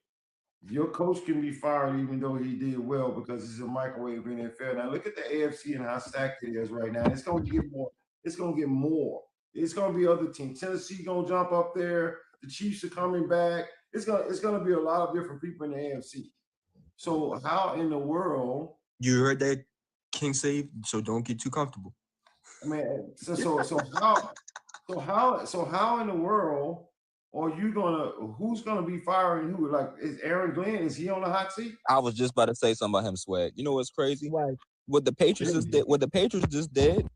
Your coach can be fired even though he did well because it's a microwave NFL. Now look at the AFC and how stacked it is right now. It's going to get more. It's going to get more. It's going to be other teams. Tennessee going to jump up there. The Chiefs are coming back. It's going to be a lot of different people in the AFC. So how in the world? You heard that, King Save. So don't get too comfortable. I mean, so how in the world are you who's gonna be firing who? Like, is Aaron Glenn? Is he on the hot seat? I was just about to say something about him, Swag. You know what's crazy? What the Patriots just did.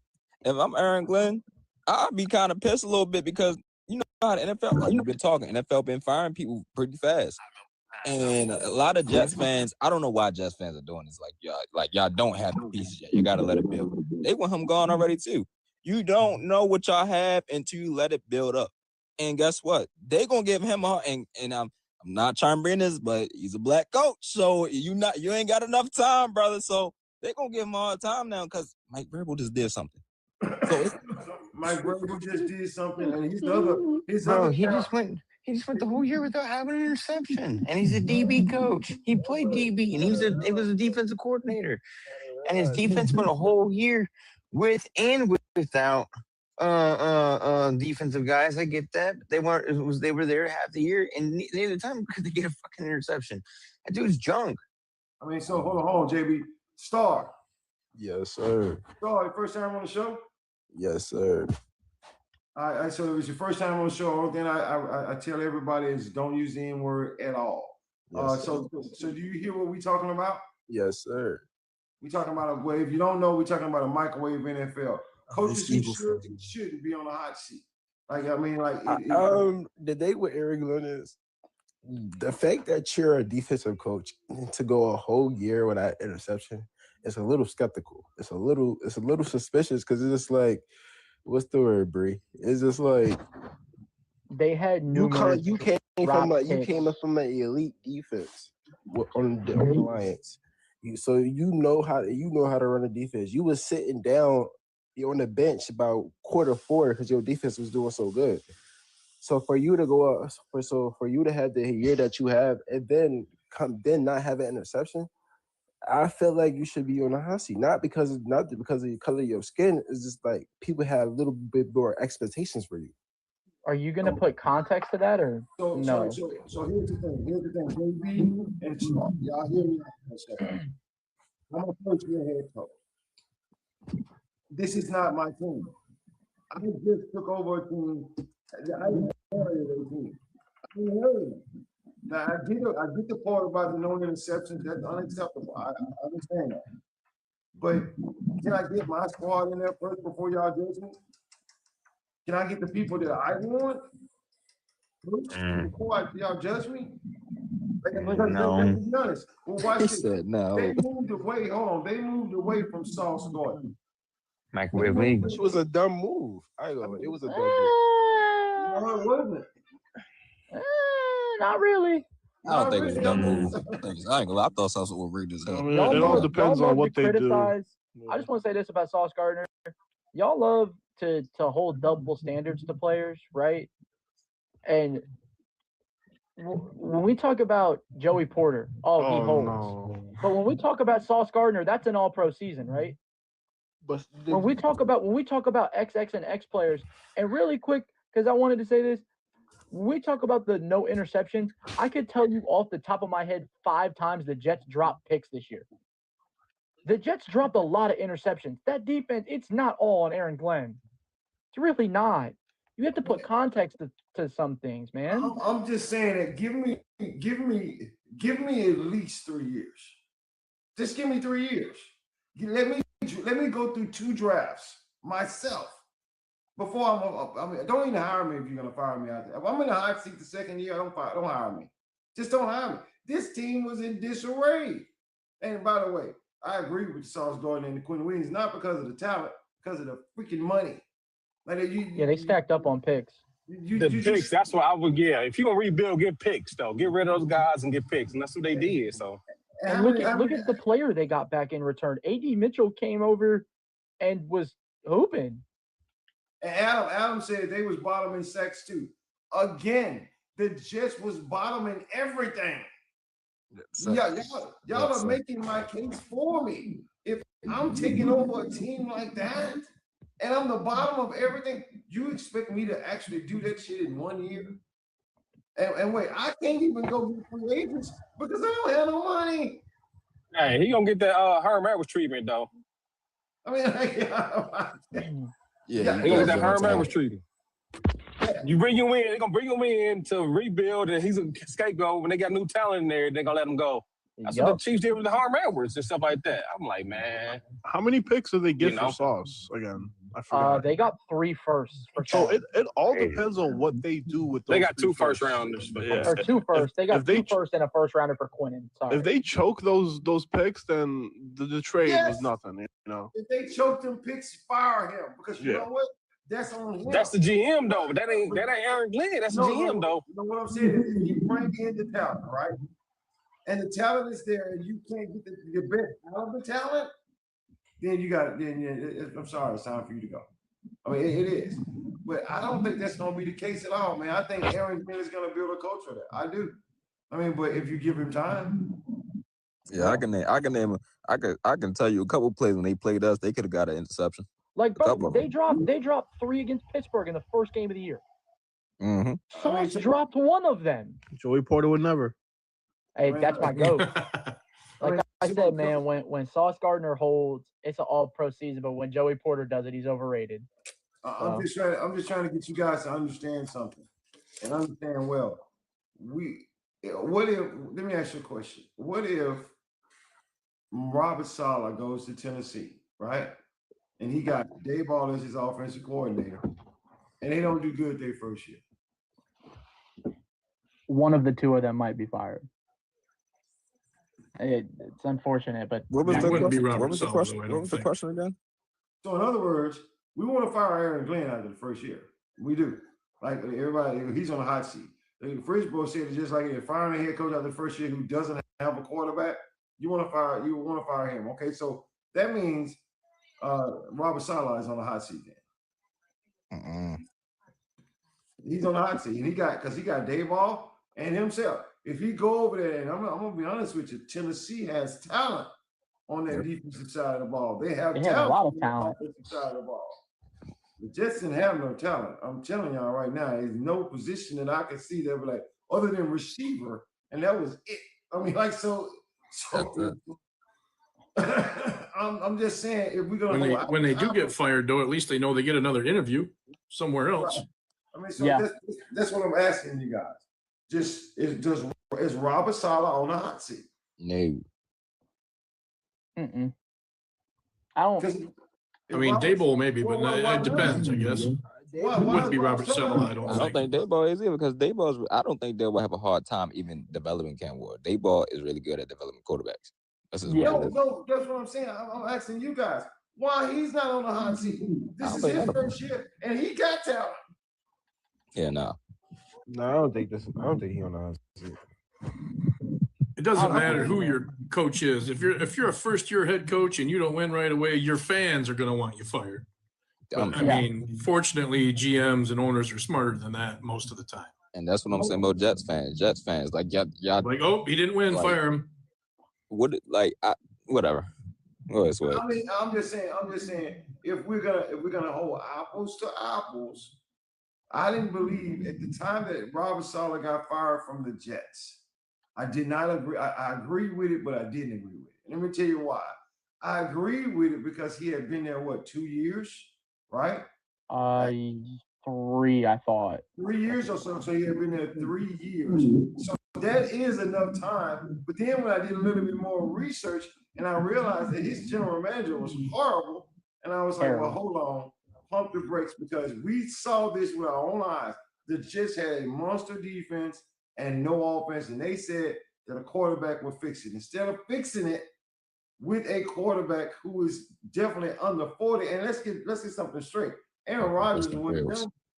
If I'm Aaron Glenn, I'd be kind of pissed a little bit because you know how the NFL, like you've been talking, NFL been firing people pretty fast. And a lot of Jets fans, I don't know why Jets fans are doing this. Y'all don't have the pieces yet. You gotta let it build. They want him gone already too. You don't know what y'all have until you let it build up. And guess what? They gonna give him and I'm not trying to bring this, but he's a black coach, so you ain't got enough time, brother. So they gonna give him a hard time now because Mike Vrabel just did something. So Mike Vrabel just did something, and he just went the whole year without having an interception, and he's a DB coach. He played DB, and he was a defensive coordinator, and his defense went a whole year with and without defensive guys. I get that, but they were there half the year, and neither time could they get a fucking interception. That dude's junk. I mean, so hold on, JB. Star. Yes, sir. Star, first time on the show? Yes, sir. All right, so it was your first time on the show. Then I tell everybody is don't use the N-word at all. Yes, so do you hear what we talking about? Yes, sir. We talking about if you don't know, we talking about a microwave NFL. Coaches shouldn't be on the hot seat. Like, I mean, like the day with Aaron Glenn is the fact that you're a defensive coach to go a whole year without interception. It's a little skeptical. It's a little suspicious because it's just like, what's the word, Bree? It's just like they had you came from an elite defense on the Lions. So you know how to run a defense. You was sitting down on the bench about quarter four because your defense was doing so good. So for you to go up, for you to have the year that you have, and then not have an interception, I feel like you should be on the hot seat. Not because of the color of your skin. It's just like people have a little bit more expectations for you. Are you going to put context to that or no? So here's the thing. JB and Star, y'all hear me for a second. I'm a coach, you're a head coach. This is not my team. I just took over a team. I inherited a team. Now, I get the part about the no interceptions. That's unacceptable. I understand that. But can I get my squad in there first before y'all judge me? Can I get the people that I want before y'all judge me? No. Be honest. Well, watch this. Said no. They moved away. Hold on. They moved away from Sauce Gardner. Microwave league. Which was a dumb move. It was a dumb move. No, it wasn't. Not really. I don't think it was a dumb move. I ain't gonna lie. I thought Sauce would rigged his head. I mean, it all depends on what they do. I just want to say this about Sauce Gardner. Y'all love to hold double standards to players, right? And when we talk about Joey Porter, he holds. No. But when we talk about Sauce Gardner, that's an all-pro season, right? But when we talk about XX and X players, and really quick, because I wanted to say this, when we talk about the no interceptions, I could tell you off the top of my head 5 times the Jets dropped picks this year. The Jets dropped a lot of interceptions. That defense, it's not all on Aaron Glenn. It's really not. You have to put context to some things, man. I'm just saying that give me at least 3 years. Just give me 3 years. Let me go through 2 drafts myself before I mean, don't even hire me if you're gonna fire me out there. If I'm in the hot seat the second year, don't hire me. Just don't hire me. This team was in disarray. And by the way, I agree with Sauce Gardner and the Quinn Williams, not because of the talent, because of the freaking money. Like they stacked up on picks. Picks, that's what I would get. If you're gonna rebuild, get picks though. Get rid of those guys and get picks. And that's what they did. So and look at the player they got back in return. A.D. Mitchell came over and was hooping. And Adam said they was bottoming sacks too. Again, the Jets was bottoming everything. Y'all are making my case for me. If I'm taking over a team like that and I'm the bottom of everything, you expect me to actually do that shit in 1 year? And wait, I can't even go get free agents because I don't have no money. Hey, he gonna get that Herm Edwards treatment though. I mean, he gonna get that Herm Edwards treatment. You bring you in, they're gonna bring him in to rebuild, and he's a scapegoat. When they got new talent in there, they're gonna let him go. That's what the Chiefs did with the Herm Edwards and stuff like that. I'm like, man. How many picks did they get for Sauce again? I forgot. They got 3 firsts. So it all depends on what they do with those. They got 2 first rounders. Or 2 firsts. They got 2 firsts and a first rounder for Quinnen. Sorry. If they choke those picks, then the trade was nothing. You know. If they choke them picks, fire him because you know what? That's on him. That's the GM though. That ain't Aaron Glenn. That's the GM though. You know what I'm saying? If you bring in the talent, right? And the talent is there, and you can't get the best out of the talent, then you got it. Then I'm sorry, it's time for you to go. I mean, it is, but I don't think that's going to be the case at all, man. I think Aaron Glenn is going to build a culture there. I do. I mean, but if you give him time, yeah, I can tell you a couple plays when they played us, they could have got an interception. Like, bro, they dropped 3 against Pittsburgh in the first game of the year. Mm-hmm. Sauce dropped 1 of them. Joey Porter would never. Hey, that's my goat. Like I said, man, when Sauce Gardner holds, it's an all-pro season. But when Joey Porter does it, he's overrated. I'm just trying to get you guys to understand something and understand well. What if? Let me ask you a question. What if Robert Saleh goes to Tennessee, right? And he got Dayball as his offensive coordinator, and they don't do good their first year. One of the 2 of them might be fired. It's unfortunate, but what was the question again? So in other words, we want to fire Aaron Glenn after the first year. We do. Like everybody, he's on a hot seat. The Frisbee said it's just like if firing a head coach after the first year who doesn't have a quarterback, you want to fire him. Okay, so that means Robert Saleh is on the hot seat then. He's on the hot seat, and he got Dayball and himself. If he go over there, and I'm gonna be honest with you, Tennessee has talent on that defensive side of the ball. They have a lot of talent. On the offensive side of the ball. The Jets didn't have no talent. I'm telling y'all right now, there's no position that I can see that be like other than receiver, and that was it. I mean, like so I'm just saying if we're gonna when they do get fired, though, at least they know they get another interview somewhere else. Right. I mean, so that's what I'm asking you guys. Is Robert Saleh on the hot seat? No. I don't. I mean, Dayball maybe, but it depends, I guess. It wouldn't be Robert Saleh, I don't think. Dayball is either because I don't think Dayball have a hard time even developing Cam Ward. Dayball is really good at developing quarterbacks. That's that's what I'm saying. I'm asking you guys why he's not on the hot seat. This is his first year, and he got talent. Yeah, no. No, I don't think he's on the hot seat. It doesn't matter who your coach is. If you're a first-year head coach and you don't win right away, your fans are going to want you fired. But, I mean, fortunately, GMs and owners are smarter than that most of the time. And that's what I'm saying about Jets fans, like y'all like, oh, he didn't win, fire him. Whatever. Go ahead, Swag. I mean, I'm just saying, if we're gonna hold apples to apples, I didn't believe at the time that Robert Saleh got fired from the Jets. I did not agree. I agreed with it, but I didn't agree with it. Let me tell you why. I agreed with it because he had been there, 2 years, right? 3, I thought. 3 years or so. So he had been there 3 years. So that is enough time. But then when I did a little bit more research and I realized that his general manager was horrible, and I was like, well, hold on, pump the brakes, because we saw this with our own eyes. The Jets had a monster defense and no offense, and they said that a quarterback would fix it. Instead of fixing it with a quarterback who is definitely under 40, and let's get something straight. Aaron Rodgers,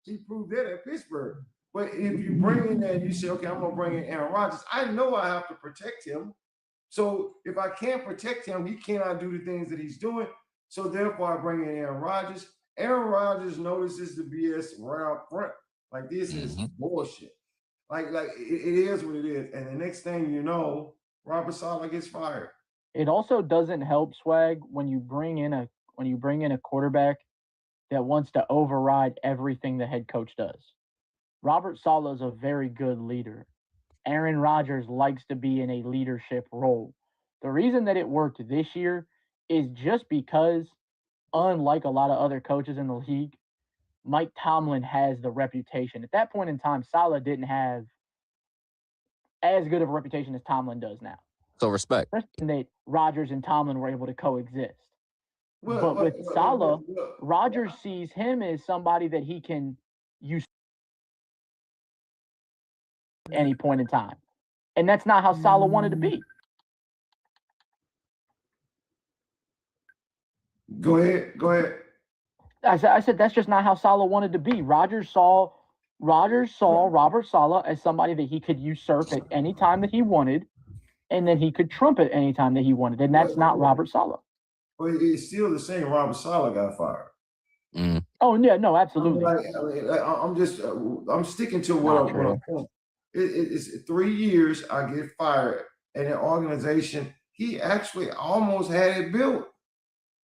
he proved that at Pittsburgh. But if you bring in there and you say, okay, I'm gonna bring in Aaron Rodgers, I know I have to protect him. So if I can't protect him, he cannot do the things that he's doing. So therefore, I bring in Aaron Rodgers. Aaron Rodgers notices the BS right up front. Like, this is bullshit. Like it is what it is. And the next thing you know, Robert Saleh gets fired. It also doesn't help, Swag, when you bring in a quarterback that wants to override everything the head coach does. Robert Saleh is a very good leader. Aaron Rodgers likes to be in a leadership role. The reason that it worked this year is just because, unlike a lot of other coaches in the league, Mike Tomlin has the reputation. At that point in time, Saleh didn't have as good of a reputation as Tomlin does now. So respect. That Rodgers and Tomlin were able to coexist. But with Saleh, Rodgers sees him as somebody that he can use at any point in time. And that's not how Saleh wanted to be. Go ahead. I said that's just not how Saleh wanted to be. Rodgers saw Robert Saleh as somebody that he could usurp at any time that he wanted, and then he could trump it any time that he wanted. And that's not Robert Saleh. But it's still the same. Robert Saleh got fired. Oh yeah, no, absolutely. I'm sticking to what I'm saying. It's 3 years. I get fired, and an organization he actually almost had it built.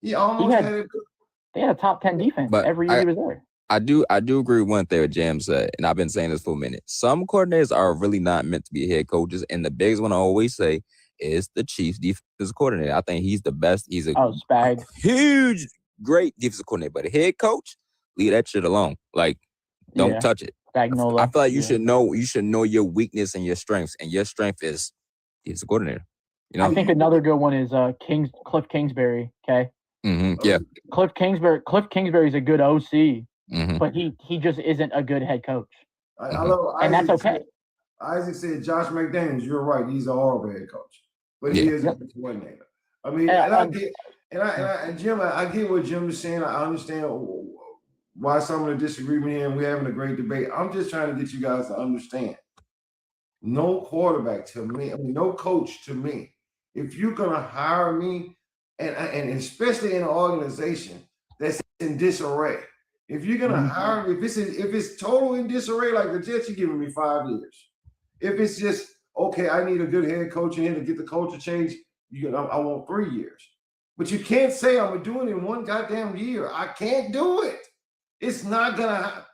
He had it built. They had a top 10 defense every year he was there. I do agree with one thing what Jam said, and I've been saying this for a minute. Some coordinators are really not meant to be head coaches, and the biggest one I always say is the Chiefs defensive coordinator. I think he's the best. He's a huge, great defensive coordinator, but a head coach, leave that shit alone. Like, don't touch it. Spagnuolo. I feel like you should know your weakness and your strengths, and your strength is defensive coordinator. You know, I think another good one is Cliff Kingsbury. Okay. Yeah. Cliff Kingsbury is a good OC, but he just isn't a good head coach. And that's okay. Isaac said Josh McDaniels. You're right. He's a horrible head coach, but he is a coordinator. I mean, Jim, I get what Jim is saying. I understand why some of the disagreement here, and we're having a great debate. I'm just trying to get you guys to understand. No quarterback to me. I mean, no coach to me. If you're gonna hire me, and especially in an organization that's in disarray, if you're gonna hire me, if it's total in disarray like the Jets, you're giving me 5 years. If it's just okay, I need a good head coach in here to get the culture changed, I want 3 years. But you can't say I'm gonna do it in one goddamn year. I can't do it. It's not gonna happen.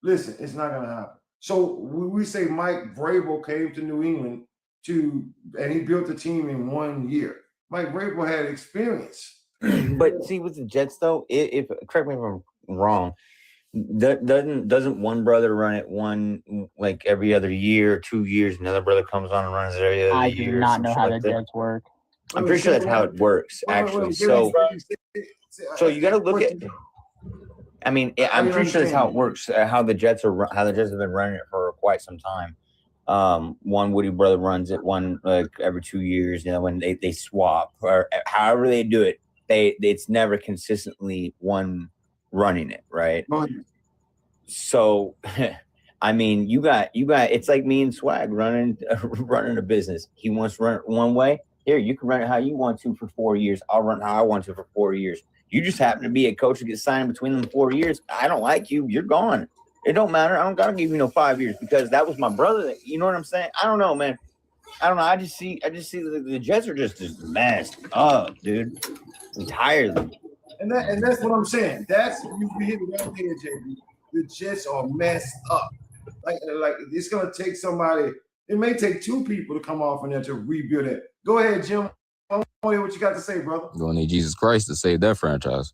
It's not gonna happen. So we say Mike Vrabel came to New England and he built the team in 1 year. Mike Vrabel had experience. But see, with the Jets though, if correct me if I'm wrong, doesn't one brother run it like every other year, 2 years, another brother comes on and runs it every other year? I do not know how the Jets work. I'm pretty sure that's how it works, actually. So you got to look at. I mean, I'm pretty sure that's how it works. How the Jets have been running it for quite some time. One Woody brother runs it, one like every 2 years. You know, when they swap or however they do it, it's never consistently one running it, right? So, I mean, you got. It's like me and Swag running a business. He wants to run it one way. Here, you can run it how you want to for 4 years. I'll run it how I want to for 4 years. You just happen to be a coach who gets signed between them 4 years. I don't like you. You're gone. It don't matter. I don't gotta give you no 5 years because that was my brother. You know what I'm saying? I don't know, man. I don't know. I just see the Jets are just messed up, dude. Entirely. And that's what I'm saying. That's you hit it right there, JB. The Jets are messed up. Like it's gonna take somebody. It may take 2 people to come off in there to rebuild it. Go ahead, Jim. I want to hear what you got to say, brother. You're gonna need Jesus Christ to save that franchise.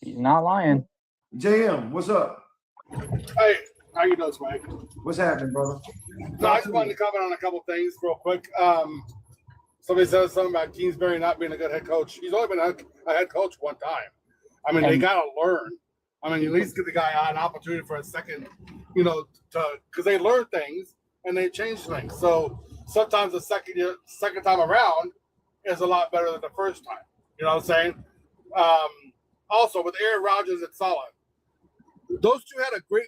He's not lying. JM, what's up? Hey, how you doing, Swag? What's happening, brother? No, I just wanted to comment on a couple things real quick. Somebody said something about Kingsbury not being a good head coach. He's only been a head coach one time. I mean, they got to learn. I mean, at least give the guy an opportunity for a second, because they learn things and they change things. So sometimes the second time around is a lot better than the first time. You know what I'm saying? Also, with Aaron Rodgers and Salah, those two had a great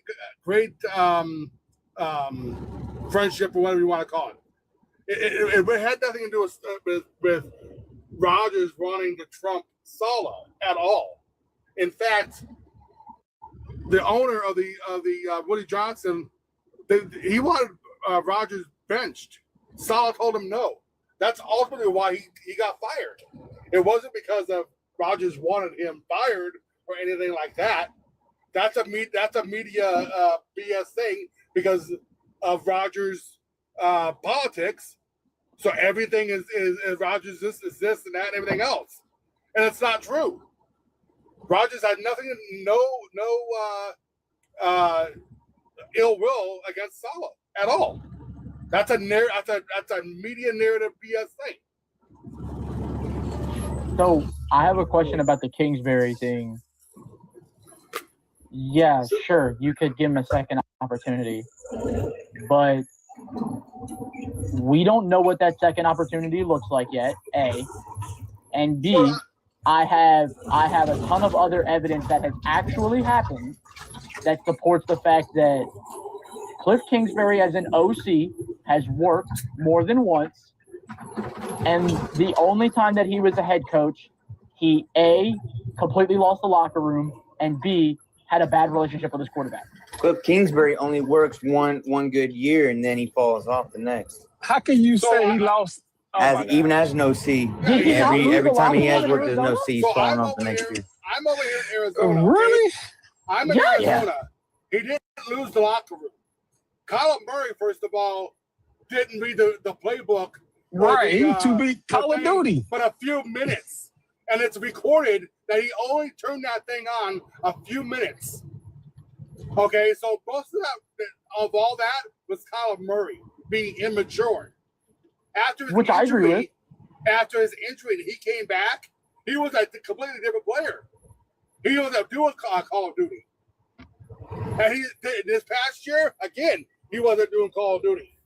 friendship, or whatever you want to call it. It had nothing to do with Rodgers wanting to trump Salah at all. In fact, the owner of the Woody Johnson, he wanted Rodgers benched. Salah told him no. That's ultimately why he got fired. It wasn't because of Rodgers wanted him fired or anything like that. That's a media BS thing because of Rodgers' politics. So everything is Rodgers this and that and everything else, and it's not true. Rodgers had nothing, no ill will against Salah at all. That's a media narrative BS thing. So I have a question about the Kingsbury thing. Yeah, sure, you could give him a second opportunity, but we don't know what that second opportunity looks like yet, A. And B, I have a ton of other evidence that has actually happened that supports the fact that Cliff Kingsbury as an OC has worked more than once, and the only time that he was a head coach, he A, completely lost the locker room, and B, had a bad relationship with his quarterback. Cliff Kingsbury only works one good year and then he falls off the next. How can you say he lost? Even as an OC, every time he has worked as an OC, he's falling off the next year. I'm over here in Arizona. Really? I'm in Arizona. He didn't lose the locker room. Kyler Murray, first of all, didn't read the playbook. Right, he to be Call of Duty. But a few minutes. And it's recorded that he only turned that thing on a few minutes. Okay, so most of all that was Kyler Murray being immature. After his injury, he came back. He was a completely different player. He was doing Call of Duty. And this past year, again, he wasn't doing Call of Duty.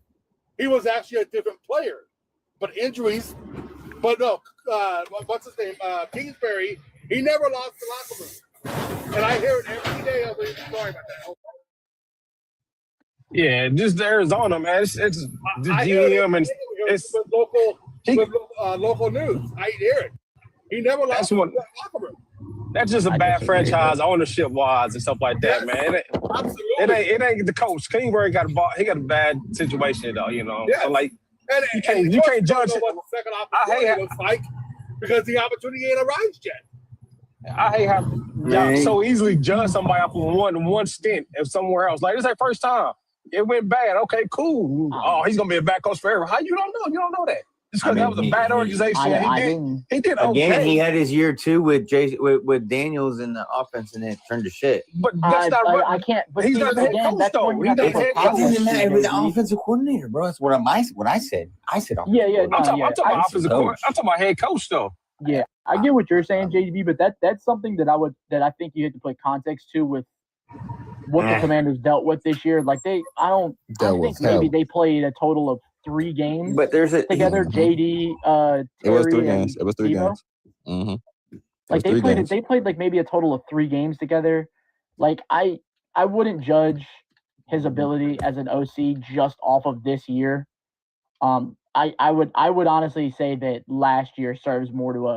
He was actually a different player. But injuries, but no, what's his name? Kingsbury, he never lost the locker room. And I hear it every day of his story about that. Yeah, just Arizona, man. It's the GM and it's local news. I hear it. He never lost the locker room. That's just a bad franchise ownership wise and stuff like that, man. It ain't the coach. Kingsbury got a bad situation though, Yes. So like you can't judge it. What the second opportunity looks like because the opportunity ain't arrived yet. I hate how y'all so easily judge somebody off of one stint of somewhere else. Like, this is their first time. It went bad. Okay, cool. Oh, he's gonna be a bad coach forever. How you don't know? You don't know that. Just because that was a bad organization. He did okay. Again, he had his year too with Daniels in the offense, and it turned to shit. But that's not right. I can't. But he's not the head coach though. He's not the head coach. He's the offensive coordinator, bro. That's what I said. I said. Yeah. I'm talking about offensive coordinator. I'm talking about head coach though. Yeah, I get what you're saying, JDB, but that's something that I think you have to put context to with what the Commanders dealt with this year. Like I think maybe they played a total of 3 games. But there's together. JD, Terry, it was 3 games. It was 3 games. Mm-hmm. Like they played like maybe a total of 3 games together. Like I wouldn't judge his ability as an OC just off of this year. I would honestly say that last year serves more to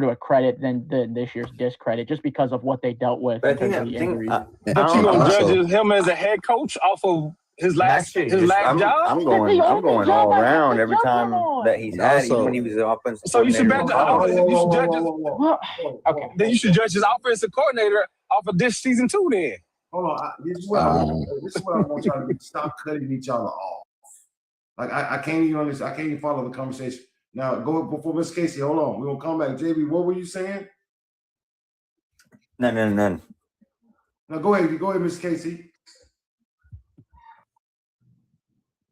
a credit than this year's discredit, just because of what they dealt with in terms of the injuries. But you gonna judge him as a head coach off of his last job? I'm going all around every time that he's had, even when he was the offensive. So you should judge Then you should judge his offensive coordinator off of this season too. Then hold on. This is what I want y'all to do. Stop cutting each other off. Like I can't even understand. I can't even follow the conversation. Now go before Miss Casey. Hold on. We're gonna come back. JB, what were you saying? None. Now go ahead, Miss Casey.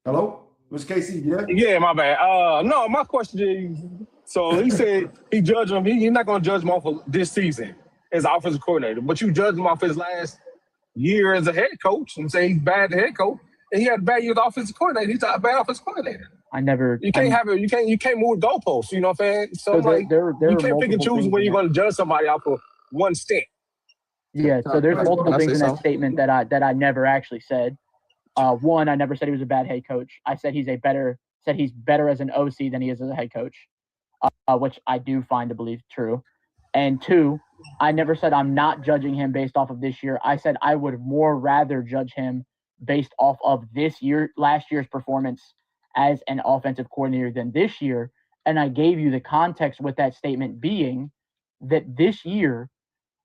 Hello, Miss Casey. Yeah. Yeah, my bad. No, my question is. So he said he judged him. He's not going to judge him off of this season as offensive coordinator, but you judge him off his last year as a head coach and say he's bad head coach, and he had a bad year as offensive coordinator. He's a bad offensive coordinator. You can't have it. You can't move goalposts. You know what I'm saying? So like, you can't pick and choose when you're going to judge somebody off of one stint. Yeah. So there's multiple things in that statement that I never actually said. One, I never said he was a bad head coach. I said he's better as an OC than he is as a head coach, which I do find to believe true. And two, I never said I'm not judging him based off of this year. I said I would more rather judge him based off of last year's performance as an offensive coordinator than this year. And I gave you the context with that statement being that this year,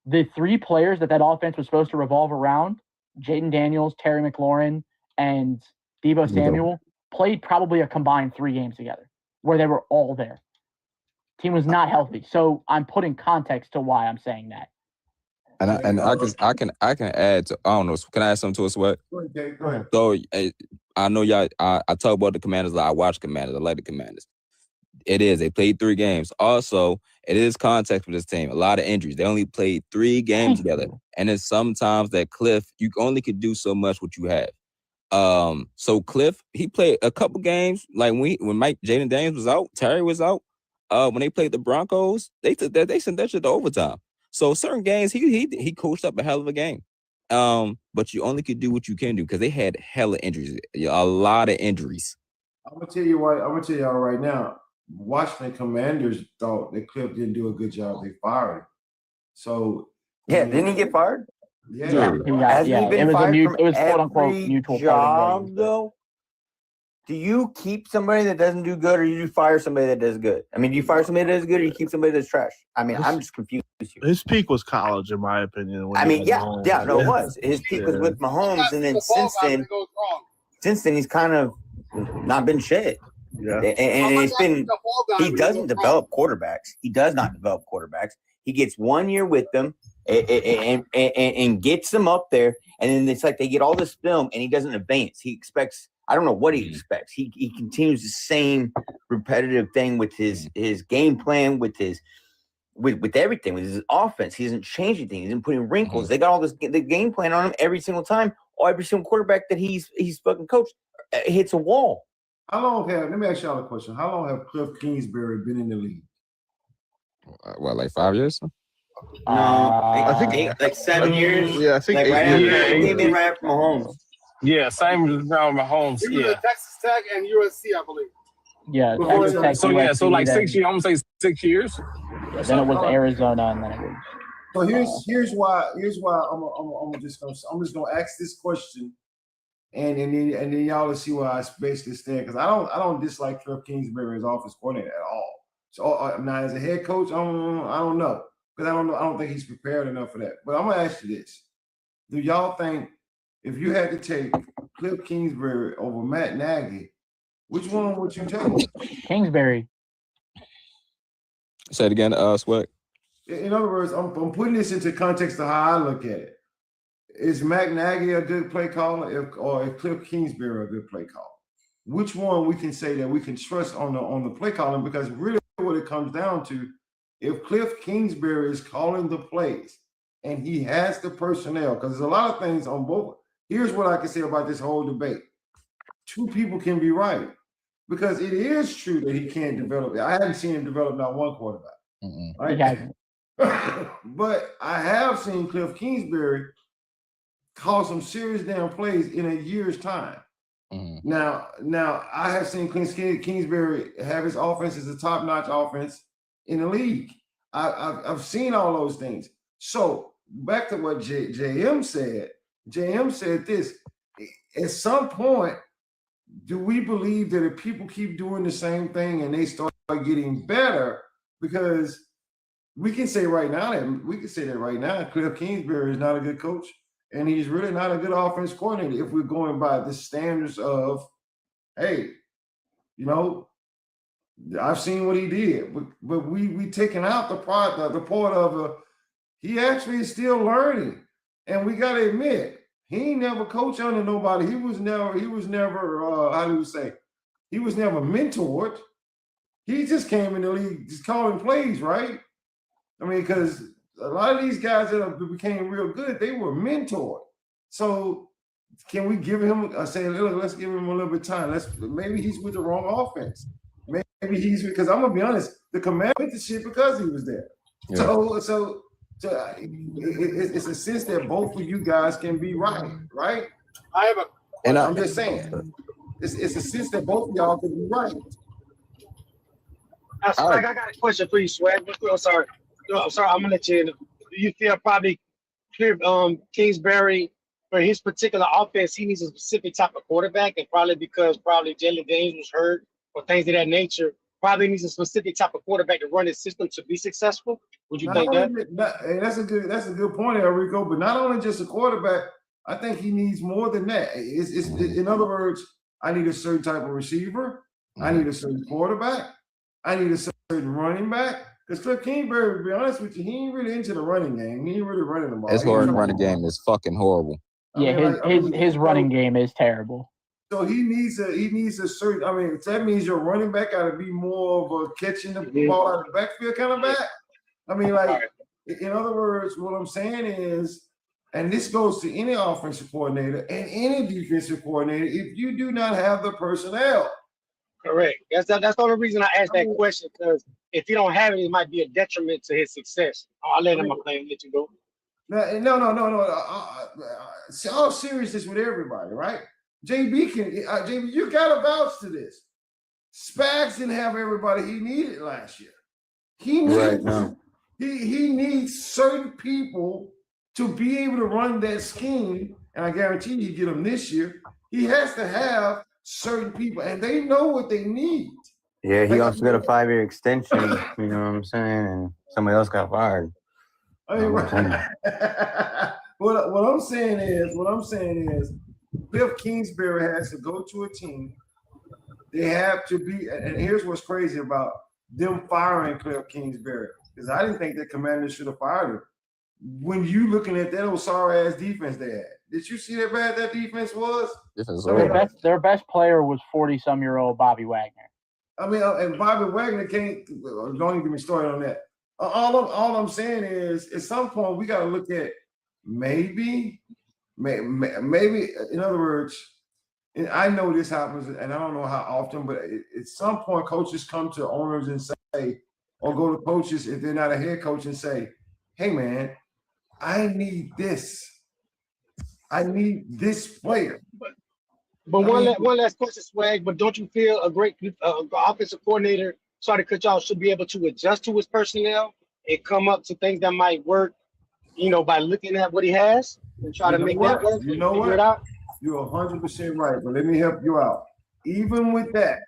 the three players that offense was supposed to revolve around, Jaden Daniels, Terry McLaurin, and Deebo Samuel, played probably a combined 3 games together where they were all there. Team was not healthy. So I'm putting context to why I'm saying that. And I can add to, I don't know, can I add something to a Sweat? Okay, go ahead. So I know y'all, I talk about the Commanders. I watch Commanders. I like the Commanders. It is. They played 3 games. Also, it is context for this team. A lot of injuries. They only played 3 games together. And then sometimes that Cliff, you only could do so much what you have. So Cliff, he played a couple games. Like when Jaden Daniels was out, Terry was out. When they played the Broncos, they sent that shit to overtime. So certain games, he coached up a hell of a game. But you only could do what you can do because they had hella injuries, a lot of injuries. I'm gonna tell you why. I'm gonna tell y'all right now. Washington Commanders thought that Cliff didn't do a good job. They fired him. So yeah, didn't he get fired? Yeah, it was quote unquote mutual job though. Do you keep somebody that doesn't do good, or you fire somebody that does good? I mean, do you fire somebody that does good, or you keep somebody that's trash? I mean, I'm just confused. His peak was college, in my opinion. It was. His peak was with Mahomes, and then since then, he's kind of not been shit. Yeah, and it's been. He doesn't develop quarterbacks. He does not develop quarterbacks. He gets 1 year with them and gets them up there, and then it's like they get all this film, and he doesn't advance. He expects. I don't know what he expects. He continues the same repetitive thing with his game plan, with everything, with his offense. He doesn't change anything. He doesn't put in wrinkles. They got all the game plan on him every single time. Every single quarterback that he's fucking coached hits a wall. Let me ask y'all a question. How long have Cliff Kingsbury been in the league? What, like 5 years? I think like 7 years. Yeah, I think like 8 years. He came in right after Mahomes. Yeah, same as Mahomes. He was at Texas Tech and USC, I believe. Yeah. So like 6 years. I'm gonna say 6 years. Yeah, then it was Arizona, and then it was. So here's why I'm just gonna ask this question, and then y'all will see where I basically stand, because I don't dislike Cliff Kingsbury as offense coordinator at all. So now as a head coach, I don't know, because I don't think he's prepared enough for that. But I'm gonna ask you this: do y'all think if you had to take Cliff Kingsbury over Matt Nagy, which one would you take? Kingsbury. Say it again, Sweat. In other words, I'm putting this into context of how I look at it. Is Matt Nagy a good play caller, or is Cliff Kingsbury a good play caller? Which one we can say that we can trust on the play calling? Because really what it comes down to, if Cliff Kingsbury is calling the plays and he has the personnel, because there's a lot of things on both. Here's what I can say about this whole debate. 2 people can be right, because it is true that he can't develop. I haven't seen him develop not one quarterback. Right? He hasn't. But I have seen Cliff Kingsbury call some serious damn plays in a year's time. Now I have seen Kingsbury have his offense as a top-notch offense in the league. I've seen all those things. So back to what JM said. JM said this: at some point, do we believe that if people keep doing the same thing and they start getting better? Because we can say right now that Cliff Kingsbury is not a good coach, and he's really not a good offense coordinator if we're going by the standards of, hey, I've seen what he did, but we taking out the part of he actually is still learning. And we gotta admit, he ain't never coached under nobody. He was never, how do you say? He was never mentored. He just came in the league just calling plays, right? I mean, because a lot of these guys that became real good, they were mentored. So can we give him, say, look, let's give him a little bit of time. Maybe he's with the wrong offense. Maybe he's, because I'm gonna be honest, the command went to shit because he was there. Yeah. So it's a sense that both of you guys can be right? I'm just saying, it's a sense that both of y'all can be right. I got a question for you, Swag. I'm sorry. I'm gonna let you in. Do you feel probably Kingsbury for his particular offense, he needs a specific type of quarterback, and probably because Jalen James was hurt or things of that nature, probably needs a specific type of quarterback to run his system to be successful? Would you think that? That's a good point, Enrico. But not only just a quarterback, I think he needs more than that. It's in other words, I need a certain type of receiver. I need a certain quarterback. I need a certain running back. Because Cliff Kingsbury, to be honest with you, he ain't really into the running game. He ain't really running the ball. His running game is fucking horrible. Yeah, his running game is terrible. So he needs a certain. I mean, that means your running back got to be more of a catching the ball out of the backfield kind of back. I mean, like, in other words, what I'm saying is, and this goes to any offensive coordinator and any defensive coordinator, if you do not have the personnel. Correct. That's the only reason I asked that question, because if you don't have it, it might be a detriment to his success. I'll let him play and let you go. No. All seriousness with everybody, right? JB, you got to vouch to this. Spags didn't have everybody he needed last year. He needs certain people to be able to run that scheme, and I guarantee you get them this year. He has to have certain people, and they know what they need. Yeah, he also got a 5-year extension, you know what I'm saying? And somebody else got fired. I mean, what I'm saying is, Cliff Kingsbury has to go to a team. They have to be, and here's what's crazy about them firing Cliff Kingsbury, because I didn't think the Commanders should have fired him. When you looking at that old sorry ass defense they had, did you see how bad that defense was? Their best player was 40-some-year-old Bobby Wagner. I mean, and Bobby Wagner can't. Don't even get me started on that. All I'm saying is, at some point we got to look at maybe. In other words, and I know this happens, and I don't know how often, but at some point, coaches come to owners and say, or go to coaches if they're not a head coach and say, "Hey, man, I need this. I need this player." But one last question, Swag. But don't you feel a great offensive coordinator, sorry to cut you off, should be able to adjust to his personnel and come up to things that might work, by looking at what he has and try to make that work? You know what? You're 100% right. But let me help you out. Even with that,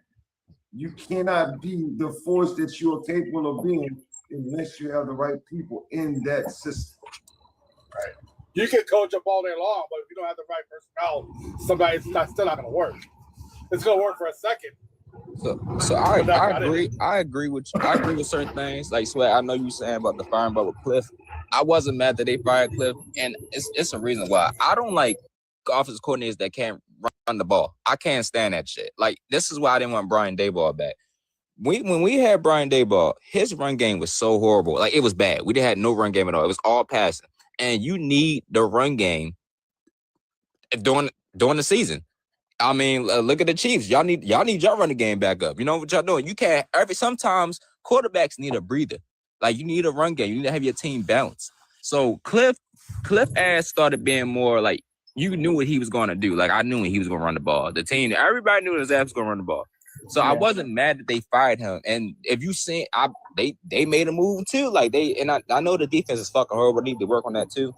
you cannot be the force that you are capable of being unless you have the right people in that system. Right. You can coach up all day long, but if you don't have the right personnel, it's still not going to work. It's going to work for a second. So I agree. I agree with you. I agree with certain things. Like Swag, I know you saying about the firing about with Cliff. I wasn't mad that they fired Cliff, and it's a reason why. I don't like offensive coordinators that can't run the ball. I can't stand that shit. Like, this is why I didn't want Brian Daboll back. When we had Brian Daboll, his run game was so horrible. Like, it was bad. We didn't have no run game at all. It was all passing. And you need the run game during the season. I mean, look at the Chiefs. Y'all need your running game back up. You know what y'all doing? You can't sometimes quarterbacks need a breather. Like, you need a run game. You need to have your team balanced. So Cliff ass started being more like, you knew what he was going to do. Like, I knew he was going to run the ball. The team, everybody knew his ass was going to run the ball. So yeah. I wasn't mad that they fired him. And if you seen, they made a move too. Like, I know the defense is fucking horrible. Need to work on that too.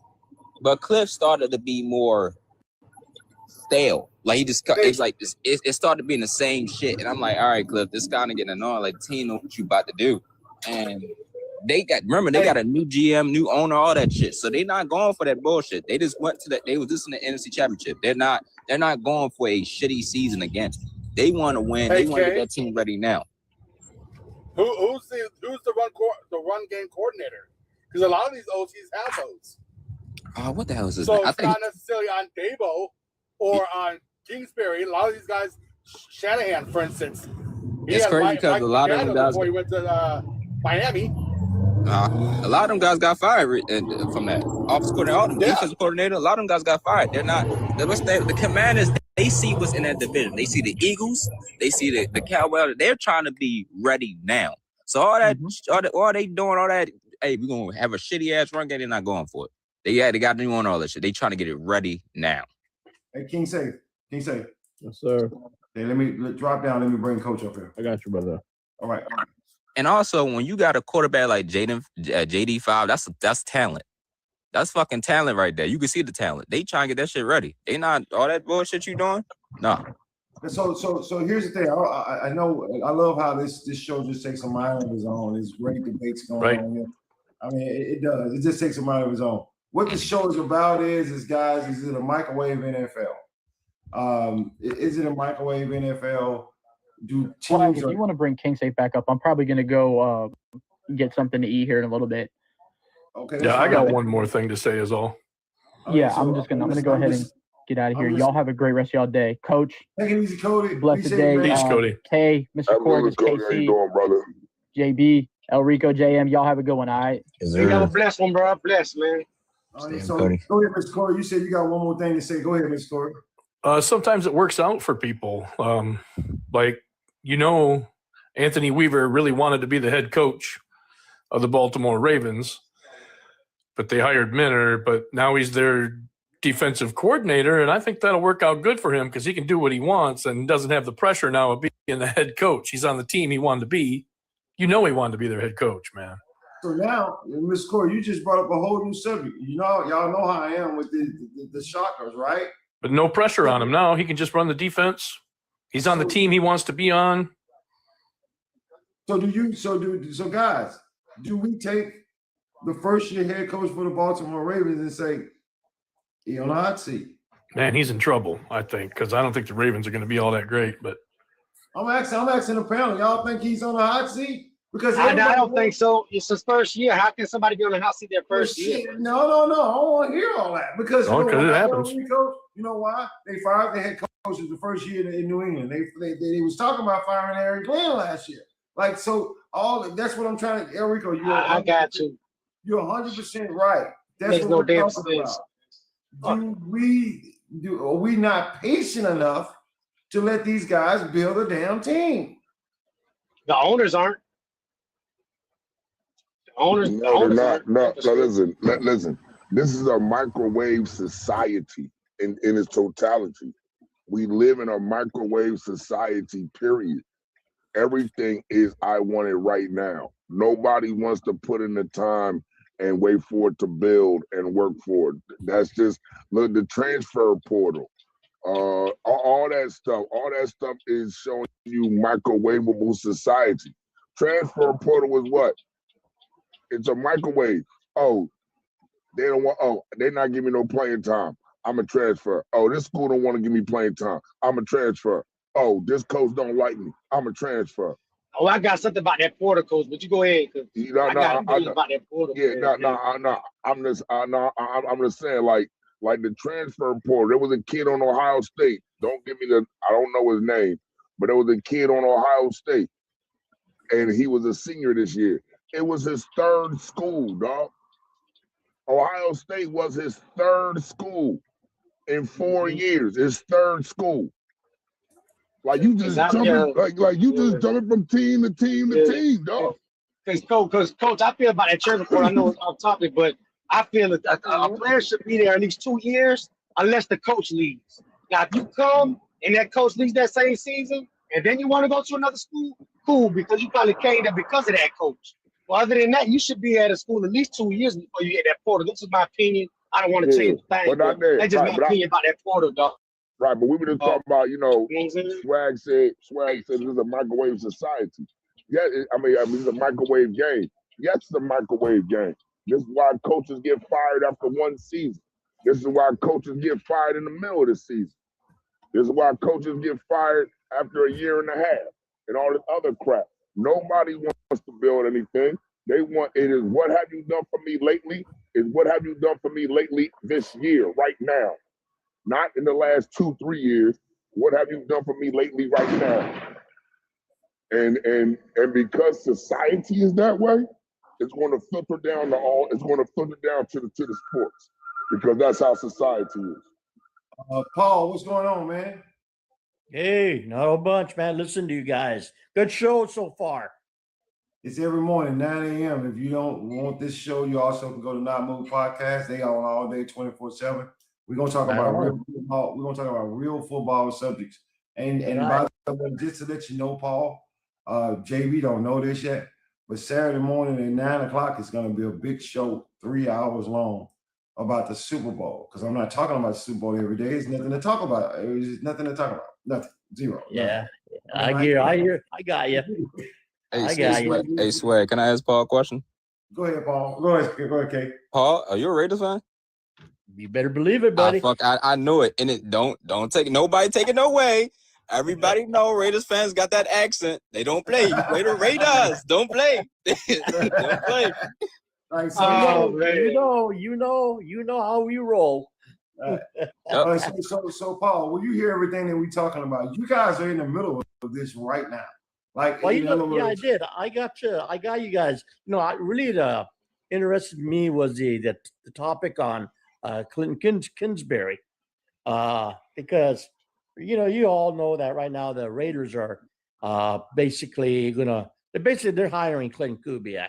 But Cliff started to be more stale. Like, it started being the same shit. And I'm like, all right, Cliff, this kind of getting annoying. Like, the team know what you about to do. And they got a new GM, new owner, all that shit. So they not going for that bullshit. They just went to that. They was just in the NFC Championship. They're not going for a shitty season again. They want to win. They want to get that team ready now. Who's the run game coordinator? Because a lot of these OTs have those. what the hell is this? So it's not necessarily on Dabo or on Kingsbury. A lot of these guys, Shanahan, for instance, he it's had crazy because a lot of them guys before he went to Miami. A lot of them guys got fired from that offensive coordinator, all them defensive coordinator. A lot of them guys got fired. They're not. The Commanders. They see what's in that division. They see the Eagles. They see the Cowboys. They're trying to be ready now. So all that, all they doing, all that. Hey, we're gonna have a shitty ass run game. They're not going for it. They got to do all that shit. They trying to get it ready now. Hey, King Safe. Yes, sir. Hey, let me drop down. Let me bring Coach up here. I got you, brother. All right. And also, when you got a quarterback like JD5, that's talent. That's fucking talent right there. You can see the talent. They trying to get that shit ready. They not all that bullshit you doing. No. So here's the thing. I know. I love how this show just takes a mind of its own. There's great debates going on here. I mean, it does. It just takes a mind of its own. What the show is about is guys, is it a microwave NFL? Is it a microwave NFL? Do teams? If you want to bring King Safe back up, I'm probably going to go get something to eat here in a little bit. Okay. Yeah, I got one more thing to say is all. Yeah, I'm gonna go ahead and get out of here. Y'all have a great rest of y'all day. Coach. Take it easy, Cody. Blessed day. Peace, Cody. K, Mr. Corgus, KC, how you doing, brother? JB, El Rico, JM. Y'all have a good one, all right? You have a blessed one, bro. Bless, man. So go ahead, Mr. Corey. You said you got one more thing to say. Go ahead, Mr. Corey. Sometimes it works out for people. Like, Anthony Weaver really wanted to be the head coach of the Baltimore Ravens, but they hired Minner, but now he's their defensive coordinator, and I think that'll work out good for him because he can do what he wants and doesn't have the pressure now of being the head coach. He's on the team he wanted to be. He wanted to be their head coach, man. So now, Ms. Corey, you just brought up a whole new subject. Y'all know how I am with the Shockers, right? But no pressure on him now. He can just run the defense. He's on the team he wants to be on. So guys, do we take the first year head coach for the Baltimore Ravens and say, he on the hot seat? Man, he's in trouble, I think, because I don't think the Ravens are going to be all that great. But I'm asking the panel, y'all think he's on the hot seat? Because I don't think so. It's his first year. How can somebody be on the hot seat their first year? No. I don't want to hear all that because it happens. You know why? They fired the head coaches the first year in New England. They was talking about firing Eric Glenn last year. Like, so that's what I'm trying to. Enrico, I got you. You're 100% right. That's Makes what no we're damn talking sense. about. Are we not patient enough to let these guys build a damn team? The owners aren't. No, they're not. No, listen. This is a microwave society in its totality. We live in a microwave society, period. Everything is I want it right now. Nobody wants to put in the time and wait for it to build and work for it. That's just the transfer portal. All that stuff is showing you microwavable society. Transfer portal is what? It's a microwave. Oh, they're not giving me no playing time. I'm a transfer. Oh, this school don't want to give me playing time. I'm a transfer. Oh, this coach don't like me. I'm a transfer. Oh, I got something about that portal, coach, but you go ahead. I got about that portal. Yeah, I'm just saying, like the transfer portal. There was a kid on Ohio State. I don't know his name, but there was a kid on Ohio State, and he was a senior this year. It was his third school, dog. Ohio State was his third school in 4 years. His third school. Like you just jumping, like you just jumping from team to team to team, dog. Because coach, I feel about that transfer portal. I know it's off topic, but I feel that a player should be there at least 2 years unless the coach leaves. Now, if you come and that coach leaves that same season, and then you want to go to another school, cool, because you probably came there because of that coach. Well, other than that, you should be at a school at least 2 years before you get that portal. This is my opinion. I don't want to change the thing. But that's just my opinion about that portal, dog. Right, but we were just talking about, Swag said this is a microwave society. Yeah, it's a microwave game. Yes, it's a microwave game. This is why coaches get fired after one season. This is why coaches get fired in the middle of the season. This is why coaches get fired after a year and a half and all this other crap. Nobody wants to build anything. They want it is what have you done for me lately? is what have you done for me lately this year, right now? Not in the last 2-3 years. What have you done for me lately right now? And because society is that way, it's going to filter down to all. It's going to filter down to the sports, because that's how society is. Paul, what's going on, man? Hey, not a bunch, man. Listen to you guys. Good show so far. It's every morning, 9 a.m. If you don't want this show, you also can go to Not Move Podcast. They on all day, 24/7. We're gonna talk about real football. We're gonna talk about real football subjects. And by the way, just to let you know, Paul, JB don't know this yet, but Saturday morning at 9 o'clock is gonna be a big show, 3 hours long, about the Super Bowl. Because I'm not talking about the Super Bowl every day. There's nothing to talk about. There's nothing to talk about. Nothing. Zero. Yeah. Nothing. I hear. I got you. Hey, Swag, can I ask Paul a question? Go ahead, Paul. Go ahead, Kate. Paul, are you a Raiders fan? You better believe it, buddy. I knew it. And it don't take nobody take it no way. Everybody know Raiders fans got that accent. They don't play. Raiders don't play. Don't play. Like, you know how we roll. So Paul, will you hear everything that we're talking about? You guys are in the middle of this right now. Like, well, I did. I got you guys. Really the interested me was the topic on Clinton Kingsbury, because you all know that right now the Raiders are they're hiring Clinton Kubiak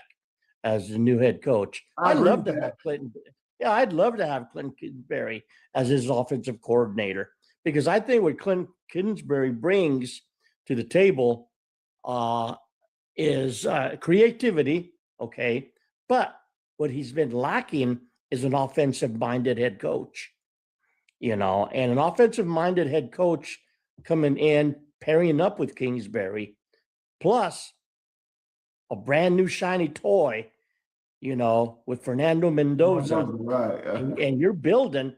as the new head coach. I'd love to have Clinton. Yeah, I'd love to have Clinton Kingsbury as his offensive coordinator, because I think what Clinton Kingsbury brings to the table is creativity, okay? But what he's been lacking is an offensive-minded head coach, and an offensive-minded head coach coming in, pairing up with Kingsbury, plus a brand new shiny toy, with Fernando Mendoza, right? And you're building,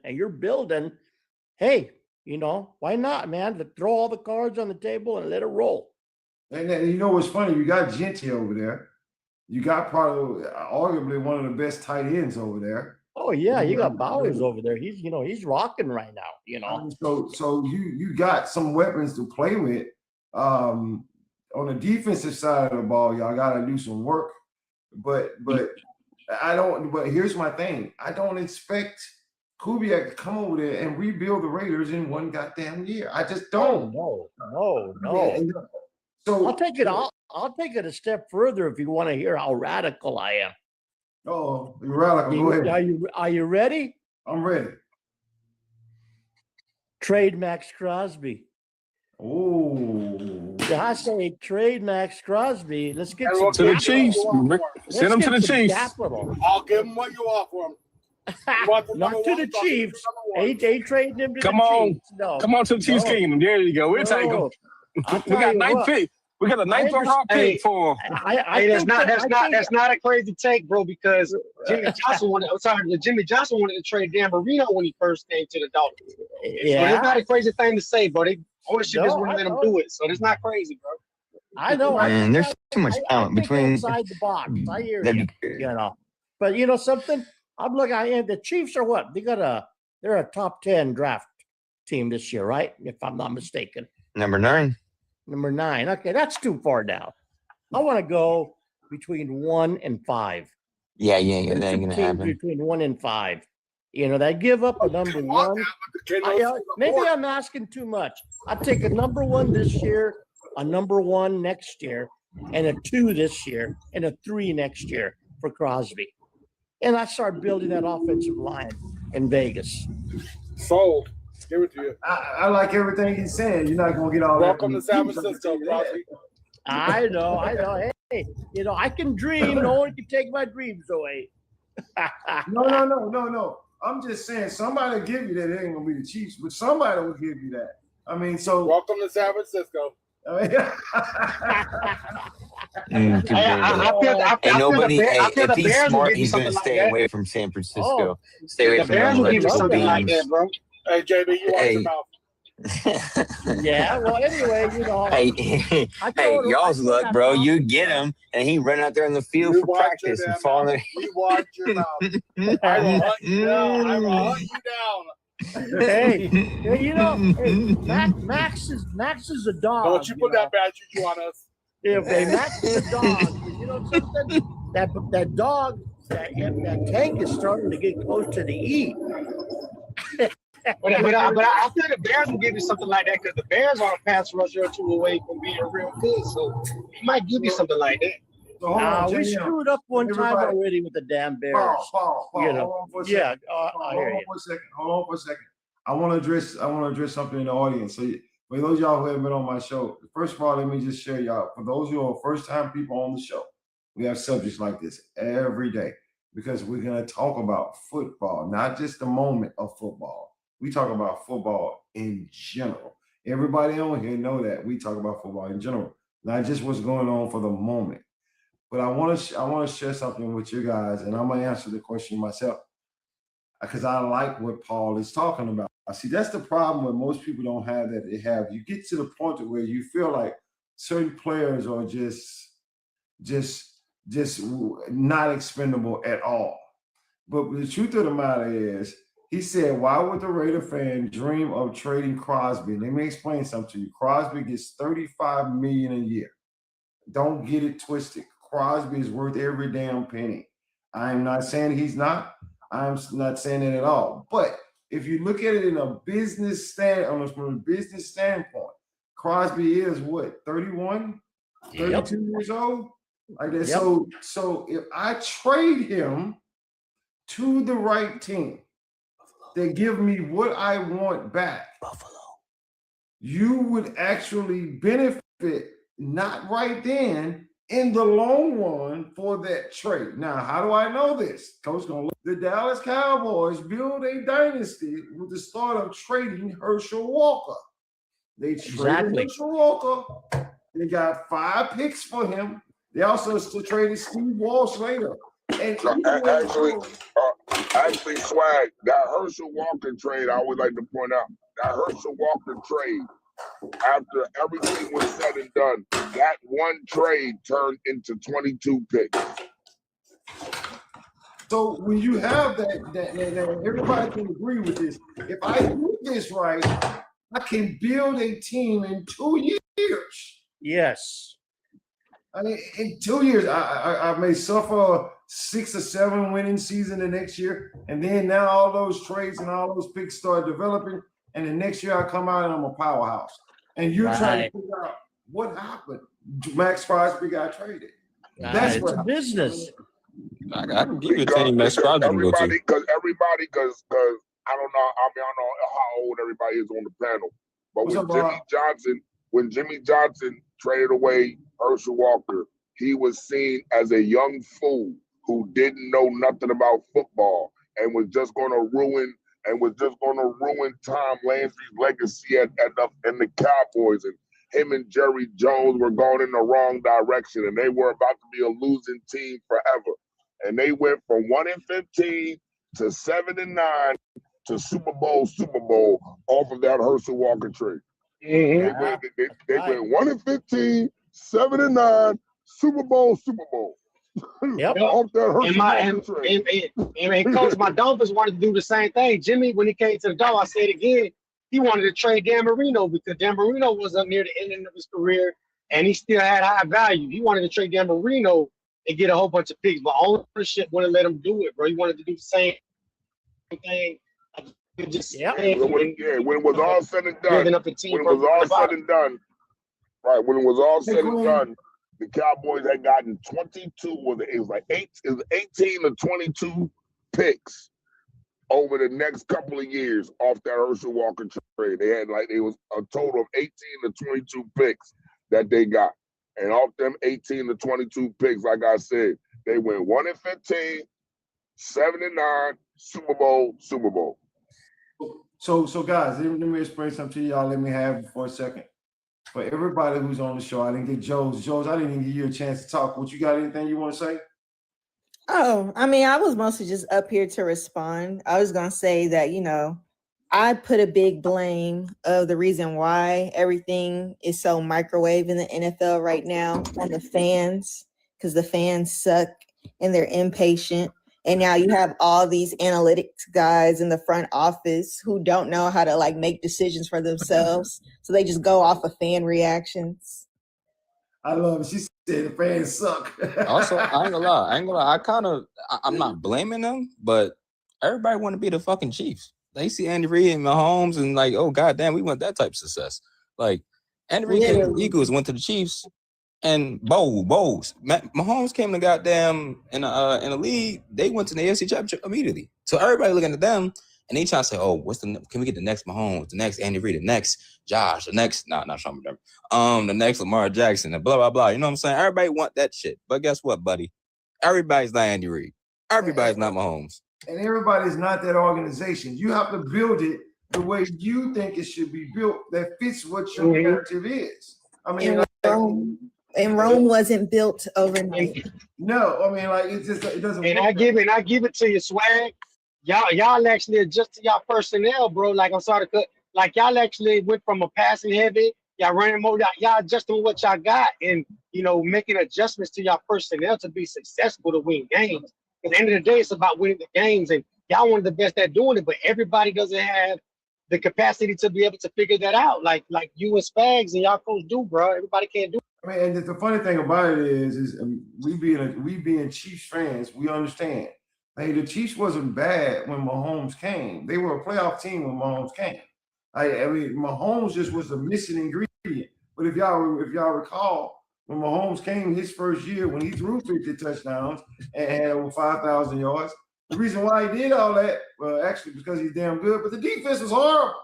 hey, why not, man? Throw all the cards on the table and let it roll. And you know what's funny? You got Genti over there. You got arguably one of the best tight ends over there. Oh yeah, you got Bowers over there. He's rocking right now. So you got some weapons to play with. On the defensive side of the ball, y'all got to do some work. But I don't. But here's my thing: I don't expect Kubiak to come over there and rebuild the Raiders in one goddamn year. I just don't. No. So I'll take it. I'll take it a step further if you want to hear how radical I am. Oh, you're radical. Go ahead. Are you ready? I'm ready. Trade Max Crosby. Oh. I say trade Max Crosby. Let's get to the Chiefs. Send him to the Chiefs. Capital. I'll give him what you want for him. Not to the Chiefs. Ain't trading him to Come the on. Chiefs. No. Come on to the Chiefs kingdom. There you go. We'll take him. We got ninth pick. We got a ninth overall pick for. That's not a crazy take, bro. Because Jimmy Johnson wanted to trade Dan Marino when he first came to the Dolphins. Yeah, so it's not a crazy thing to say, bro. Ownership just wouldn't let him do it, so it's not crazy, bro. I know. Man, there's too much talent between. Inside the box, I hear you. But something. I'm looking at the Chiefs are what? They're a top 10 draft team this year, right? If I'm not mistaken. Number 9. Okay, that's too far down. I want to go between 1 and 5. Yeah, that ain't gonna happen. Between 1 and 5. They give up a number 1. Maybe I'm asking too much. I take a number 1 this year, a number 1 next year, and a 2 this year, and a 3 next year for Crosby. And I start building that offensive line in Vegas. Sold. Give it to you. I like everything he's saying. You're not gonna get all Welcome to San Francisco, Crosby. I know. Hey, I can dream. No one can take my dreams away. No. I'm just saying somebody will give you that. It ain't gonna be the Chiefs, but somebody will give you that. I mean, so welcome to San Francisco. I feel if he's smart, he's going to stay away from San Francisco. Stay away from the Bears will give you something like that, bro. Hey, JB, you watch your mouth. Yeah. Well, anyway, you know. Hey, y'all's luck, bro. You get him, and he run out there in the field for practice and fall in. You watch your mouth. I will hunt you down. I will hunt you down. Hey, you know, Max is a dog. Don't you put that bad juju on us. Okay, Max is a dog. You know something? That dog, that tank is starting to get close to the E. But I feel the Bears will give you something like that because the Bears are a pass rusher or two away from being real good. So he might give you something like that. We screwed up one time already with the damn Bears. You know, yeah. I hear you. Hold on for a second. I want to address something in the audience. So for those of y'all who haven't been on my show, first of all, let me just share y'all. For those who are first-time people on the show, we have subjects like this every day because we're going to talk about football, not just the moment of football. We talk about football in general. Everybody on here know that we talk about football in general, not just what's going on for the moment. But I want to share something with you guys, and I'm gonna answer the question myself because I like what Paul is talking about. See, that's the problem when most people don't have that they have. You get to the point where you feel like certain players are just not expendable at all. But the truth of the matter is, he said, why would the Raider fan dream of trading Crosby? Let me explain something to you. Crosby gets $35 million a year. Don't get it twisted. Crosby is worth every damn penny. I'm not saying he's not. I'm not saying it at all. But if you look at it in a business from a business standpoint, Crosby is what, 31, 32 years old? Like that. Yep. So if I trade him to the right team, they give me what I want back. Buffalo. You would actually benefit, not right then, in the long run for that trade. Now, how do I know this? Coach gonna look. The Dallas Cowboys build a dynasty with the start of trading Herschel Walker. They traded Herschel Walker. They got 5 picks for him. They also still traded Steve Walsh later. And actually, Swag, that Herschel Walker trade, I would like to point out, that Herschel Walker trade, after everything was said and done, that one trade turned into 22 picks. So when you have that everybody can agree with this. If I do this right, I can build a team in 2 years. Yes. I mean, in 2 years, I may suffer 6 or 7 winning season the next year, and then now all those trades and all those picks start developing, and the next year I come out and I'm a powerhouse. And you're trying to figure out what happened. Max Crosby got traded. That's it's what a happened. business. I can give you a team Max Crosby can go to. Because I don't know. I mean, I don't know how old everybody is on the panel, but when Jimmy Johnson traded away Herschel Walker, he was seen as a young fool who didn't know nothing about football and was just going to ruin Tom Landry's legacy in the Cowboys. And him and Jerry Jones were going in the wrong direction, and they were about to be a losing team forever. And they went from 1-15 to 7-9 to Super Bowl off of that Herschel Walker trade. Mm-hmm. They went 1-15, 7-9, Super Bowl. Yep. Off that and Coach, my Dolphins wanted to do the same thing. Jimmy, when he came to the Dolphins, I said again, he wanted to trade Dan Marino because Dan Marino was up near the ending of his career and he still had high value. He wanted to trade Dan Marino and get a whole bunch of picks, but ownership wouldn't let him do it, bro. He wanted to do the same thing. When it was all said and done, the Cowboys had gotten 22, it was 18 or 22 picks over the next couple of years off that Herschel Walker trade. It was a total of 18 to 22 picks that they got. And off them 18 to 22 picks, like I said, they went 1-15, 7-9, Super Bowl. So guys, let me explain something to y'all. Let me have it for a second. For everybody who's on the show, I didn't get Joe's. I didn't even give you a chance to talk. What you got? Anything you want to say? Oh, I mean, I was mostly just up here to respond. I was gonna say that, I put a big blame of the reason why everything is so microwave in the NFL right now on the fans, because the fans suck and they're impatient. And now you have all these analytics guys in the front office who don't know how to like make decisions for themselves. So they just go off of fan reactions. I love it. She said the fans suck. Also, I ain't gonna lie. I'm not blaming them, but everybody want to be the fucking Chiefs. They see Andy Reid and Mahomes and like, oh goddamn, we want that type of success. Like Andy Reid came to the Eagles, went to the Chiefs, and Mahomes came to goddamn in a league. They went to the AFC Championship immediately. So everybody looking at them and they trying to say, oh, can we get the next Mahomes, the next Andy Reid, the next Josh, the next not Sean McDermott, the next Lamar Jackson, and blah blah blah. You know what I'm saying? Everybody want that shit. But guess what, buddy? Everybody's not Andy Reid. Everybody's not Mahomes. And everybody's not that organization. You have to build it the way you think it should be built that fits what your narrative is. I mean, and Rome wasn't built overnight. No, I mean, like it doesn't. And I give it to you, Swag. Y'all actually adjust to y'all personnel, bro. Like, I'm sorry to cut. Like, y'all actually went from a passing heavy. Y'all running more. Y'all adjusting what y'all got, and making adjustments to y'all personnel to be successful to win games. At the end of the day, it's about winning the games, and y'all one of the best at doing it. But everybody doesn't have the capacity to be able to figure that out, like you and Spags and y'all coach do, bro. Everybody can't do it. I mean, and the funny thing about it is we being Chiefs fans, we understand. Hey, the Chiefs wasn't bad when Mahomes came. They were a playoff team when Mahomes came. I mean, Mahomes just was the missing ingredient. But if y'all recall, when Mahomes came his first year, when he threw 50 touchdowns and had over 5,000 yards, the reason why he did all that, well, actually because he's damn good, but the defense was horrible.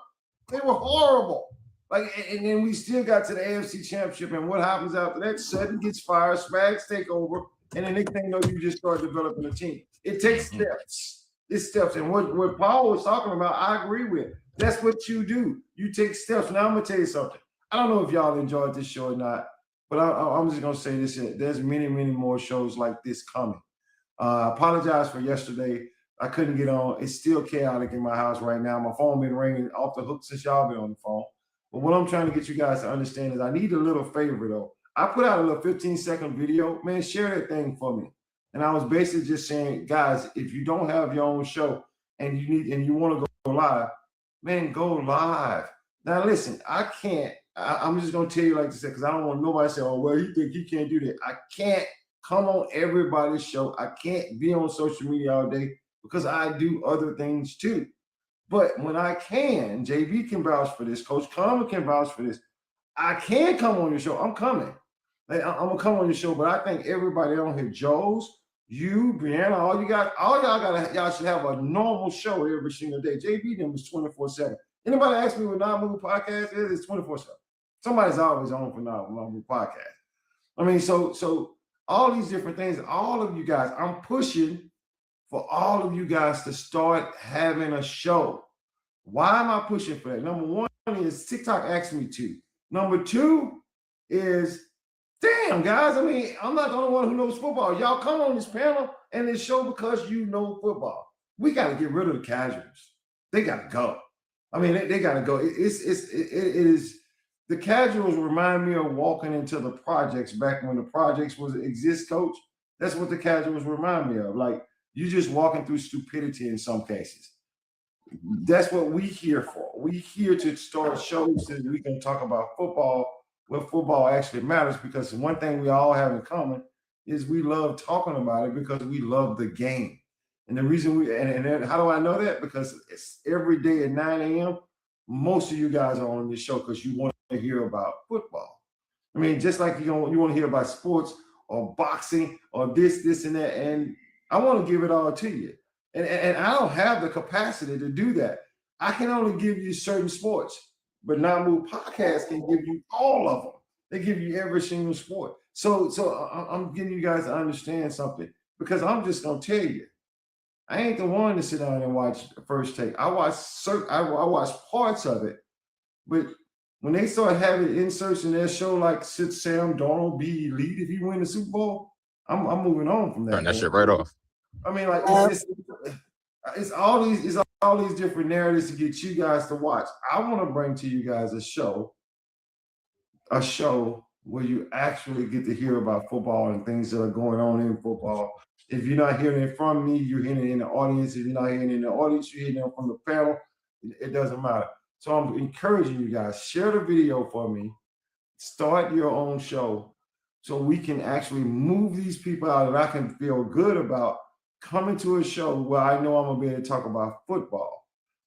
They were horrible. And then we still got to the AFC Championship, and what happens after that? Sutton gets fired, Spags take over, and the next thing you know, you just start developing a team. It takes steps. It's steps. And what Paul was talking about, I agree with. That's what you do. You take steps. Now I'm gonna tell you something. I don't know if y'all enjoyed this show or not, but I'm just gonna say this. There's many, many more shows like this coming. I apologize for yesterday. I couldn't get on. It's still chaotic in my house right now. My phone been ringing off the hook since y'all been on the phone. But what I'm trying to get you guys to understand is I need a little favor though. I put out a little 15-second video. Man, share that thing for me. And I was basically just saying, guys, if you don't have your own show and you want to go live, man, go live. Now listen, I'm just gonna tell you like this because I don't want nobody to say, oh, well, you think he can't do that. I can't come on everybody's show. I can't be on social media all day because I do other things too. But when I can, JB can vouch for this, Coach Carmer can vouch for this. I can come on your show. I'm coming. I'm gonna come on your show, but I think everybody on here, Joe's, you, Brianna, y'all should have a normal show every single day. JB them is 24/7. Anybody ask me what Not Move Podcast is? It's 24/7. Somebody's always on for Not Move Podcast. I mean, so all these different things, all of you guys, I'm pushing for all of you guys to start having a show. Why am I pushing for that? Number one is TikTok asked me to. Number two is, damn, guys, I mean, I'm not the only one who knows football. Y'all come on this panel and this show because you know football. We got to get rid of the casuals. They got to go. I mean, they got to go. It is the casuals remind me of walking into the projects back when the projects exist, Coach. That's what the casuals remind me of. Like, you just walking through stupidity in some cases. That's what we here for. We here to start shows so we can talk about football, what football actually matters, because one thing we all have in common is we love talking about it because we love the game. And the reason and how do I know that? Because it's every day at 9 a.m., most of you guys are on this show because you want to hear about football. I mean, just like you want to hear about sports or boxing or this and that. And I want to give it all to you. And I don't have the capacity to do that. I can only give you certain sports, but Not Move Podcast can give you all of them. They give you every single sport. So I'm getting you guys to understand something because I'm just gonna tell you, I ain't the one to sit down and watch First Take. I watch parts of it, but when they start having inserts in their show like should Sam Darnold be elite if he win the Super Bowl, I'm moving on from that. Turn that shit right off. I mean, like, It's all these different narratives to get you guys to watch. I want to bring to you guys a show where you actually get to hear about football and things that are going on in football. If you're not hearing it from me, you're hearing it in the audience. If you're not hearing it in the audience, you're hearing it from the panel. It doesn't matter. So I'm encouraging you guys, share the video for me. Start your own show so we can actually move these people out and I can feel good about coming to a show where I know I'm going to be able to talk about football,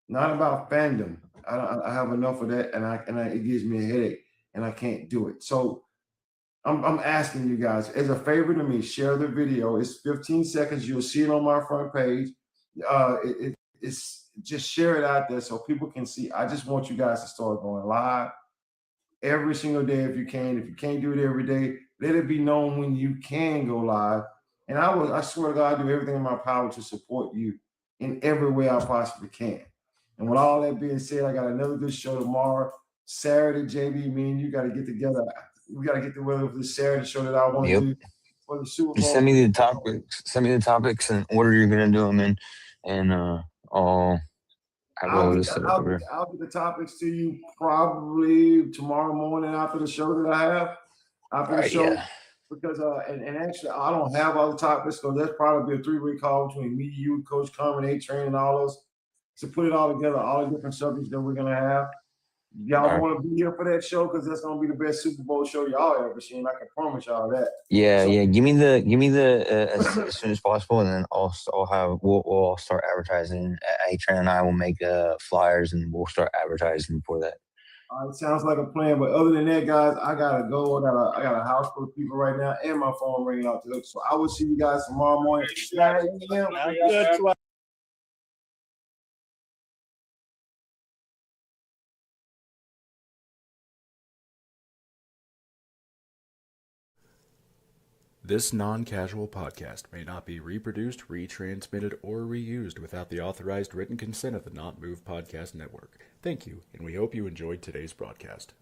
not about fandom. I have enough of that, and it gives me a headache, and I can't do it. So I'm asking you guys, as a favor to me, share the video. It's 15 seconds. You'll see it on my front page. It's just share it out there so people can see. I just want you guys to start going live every single day if you can. If you can't do it every day, let it be known when you can go live. And I swear to God, I do everything in my power to support you in every way I possibly can. And with all that being said, I got another good show tomorrow. Saturday, JB, me and you got to get together. We got to get together for this Saturday show that I want to do for the Super Bowl. Just send me the topics. Send me the topics and order you're gonna do them in, and I'll get the topics to you probably tomorrow morning after the show that I have. After the show. Yeah. Because and actually I don't have all the topics, so that's probably a 3-way call between me, you, Coach Carmen, A-Train, and all those to put it all together, all the different subjects that we're gonna have. Y'all want to be here for that show because that's gonna be the best Super Bowl show y'all ever seen. I can promise y'all that. Yeah, so, yeah. Give me the as soon as possible, and then we'll all start advertising. A-Train and I will make flyers, and we'll start advertising for that. It sounds like a plan, but other than that, guys, I gotta go. I got a house full of people right now, and my phone ringing out the hook. So I will see you guys tomorrow morning. This non-casual podcast may not be reproduced, retransmitted, or reused without the authorized written consent of the Not Move Podcast Network. Thank you, and we hope you enjoyed today's broadcast.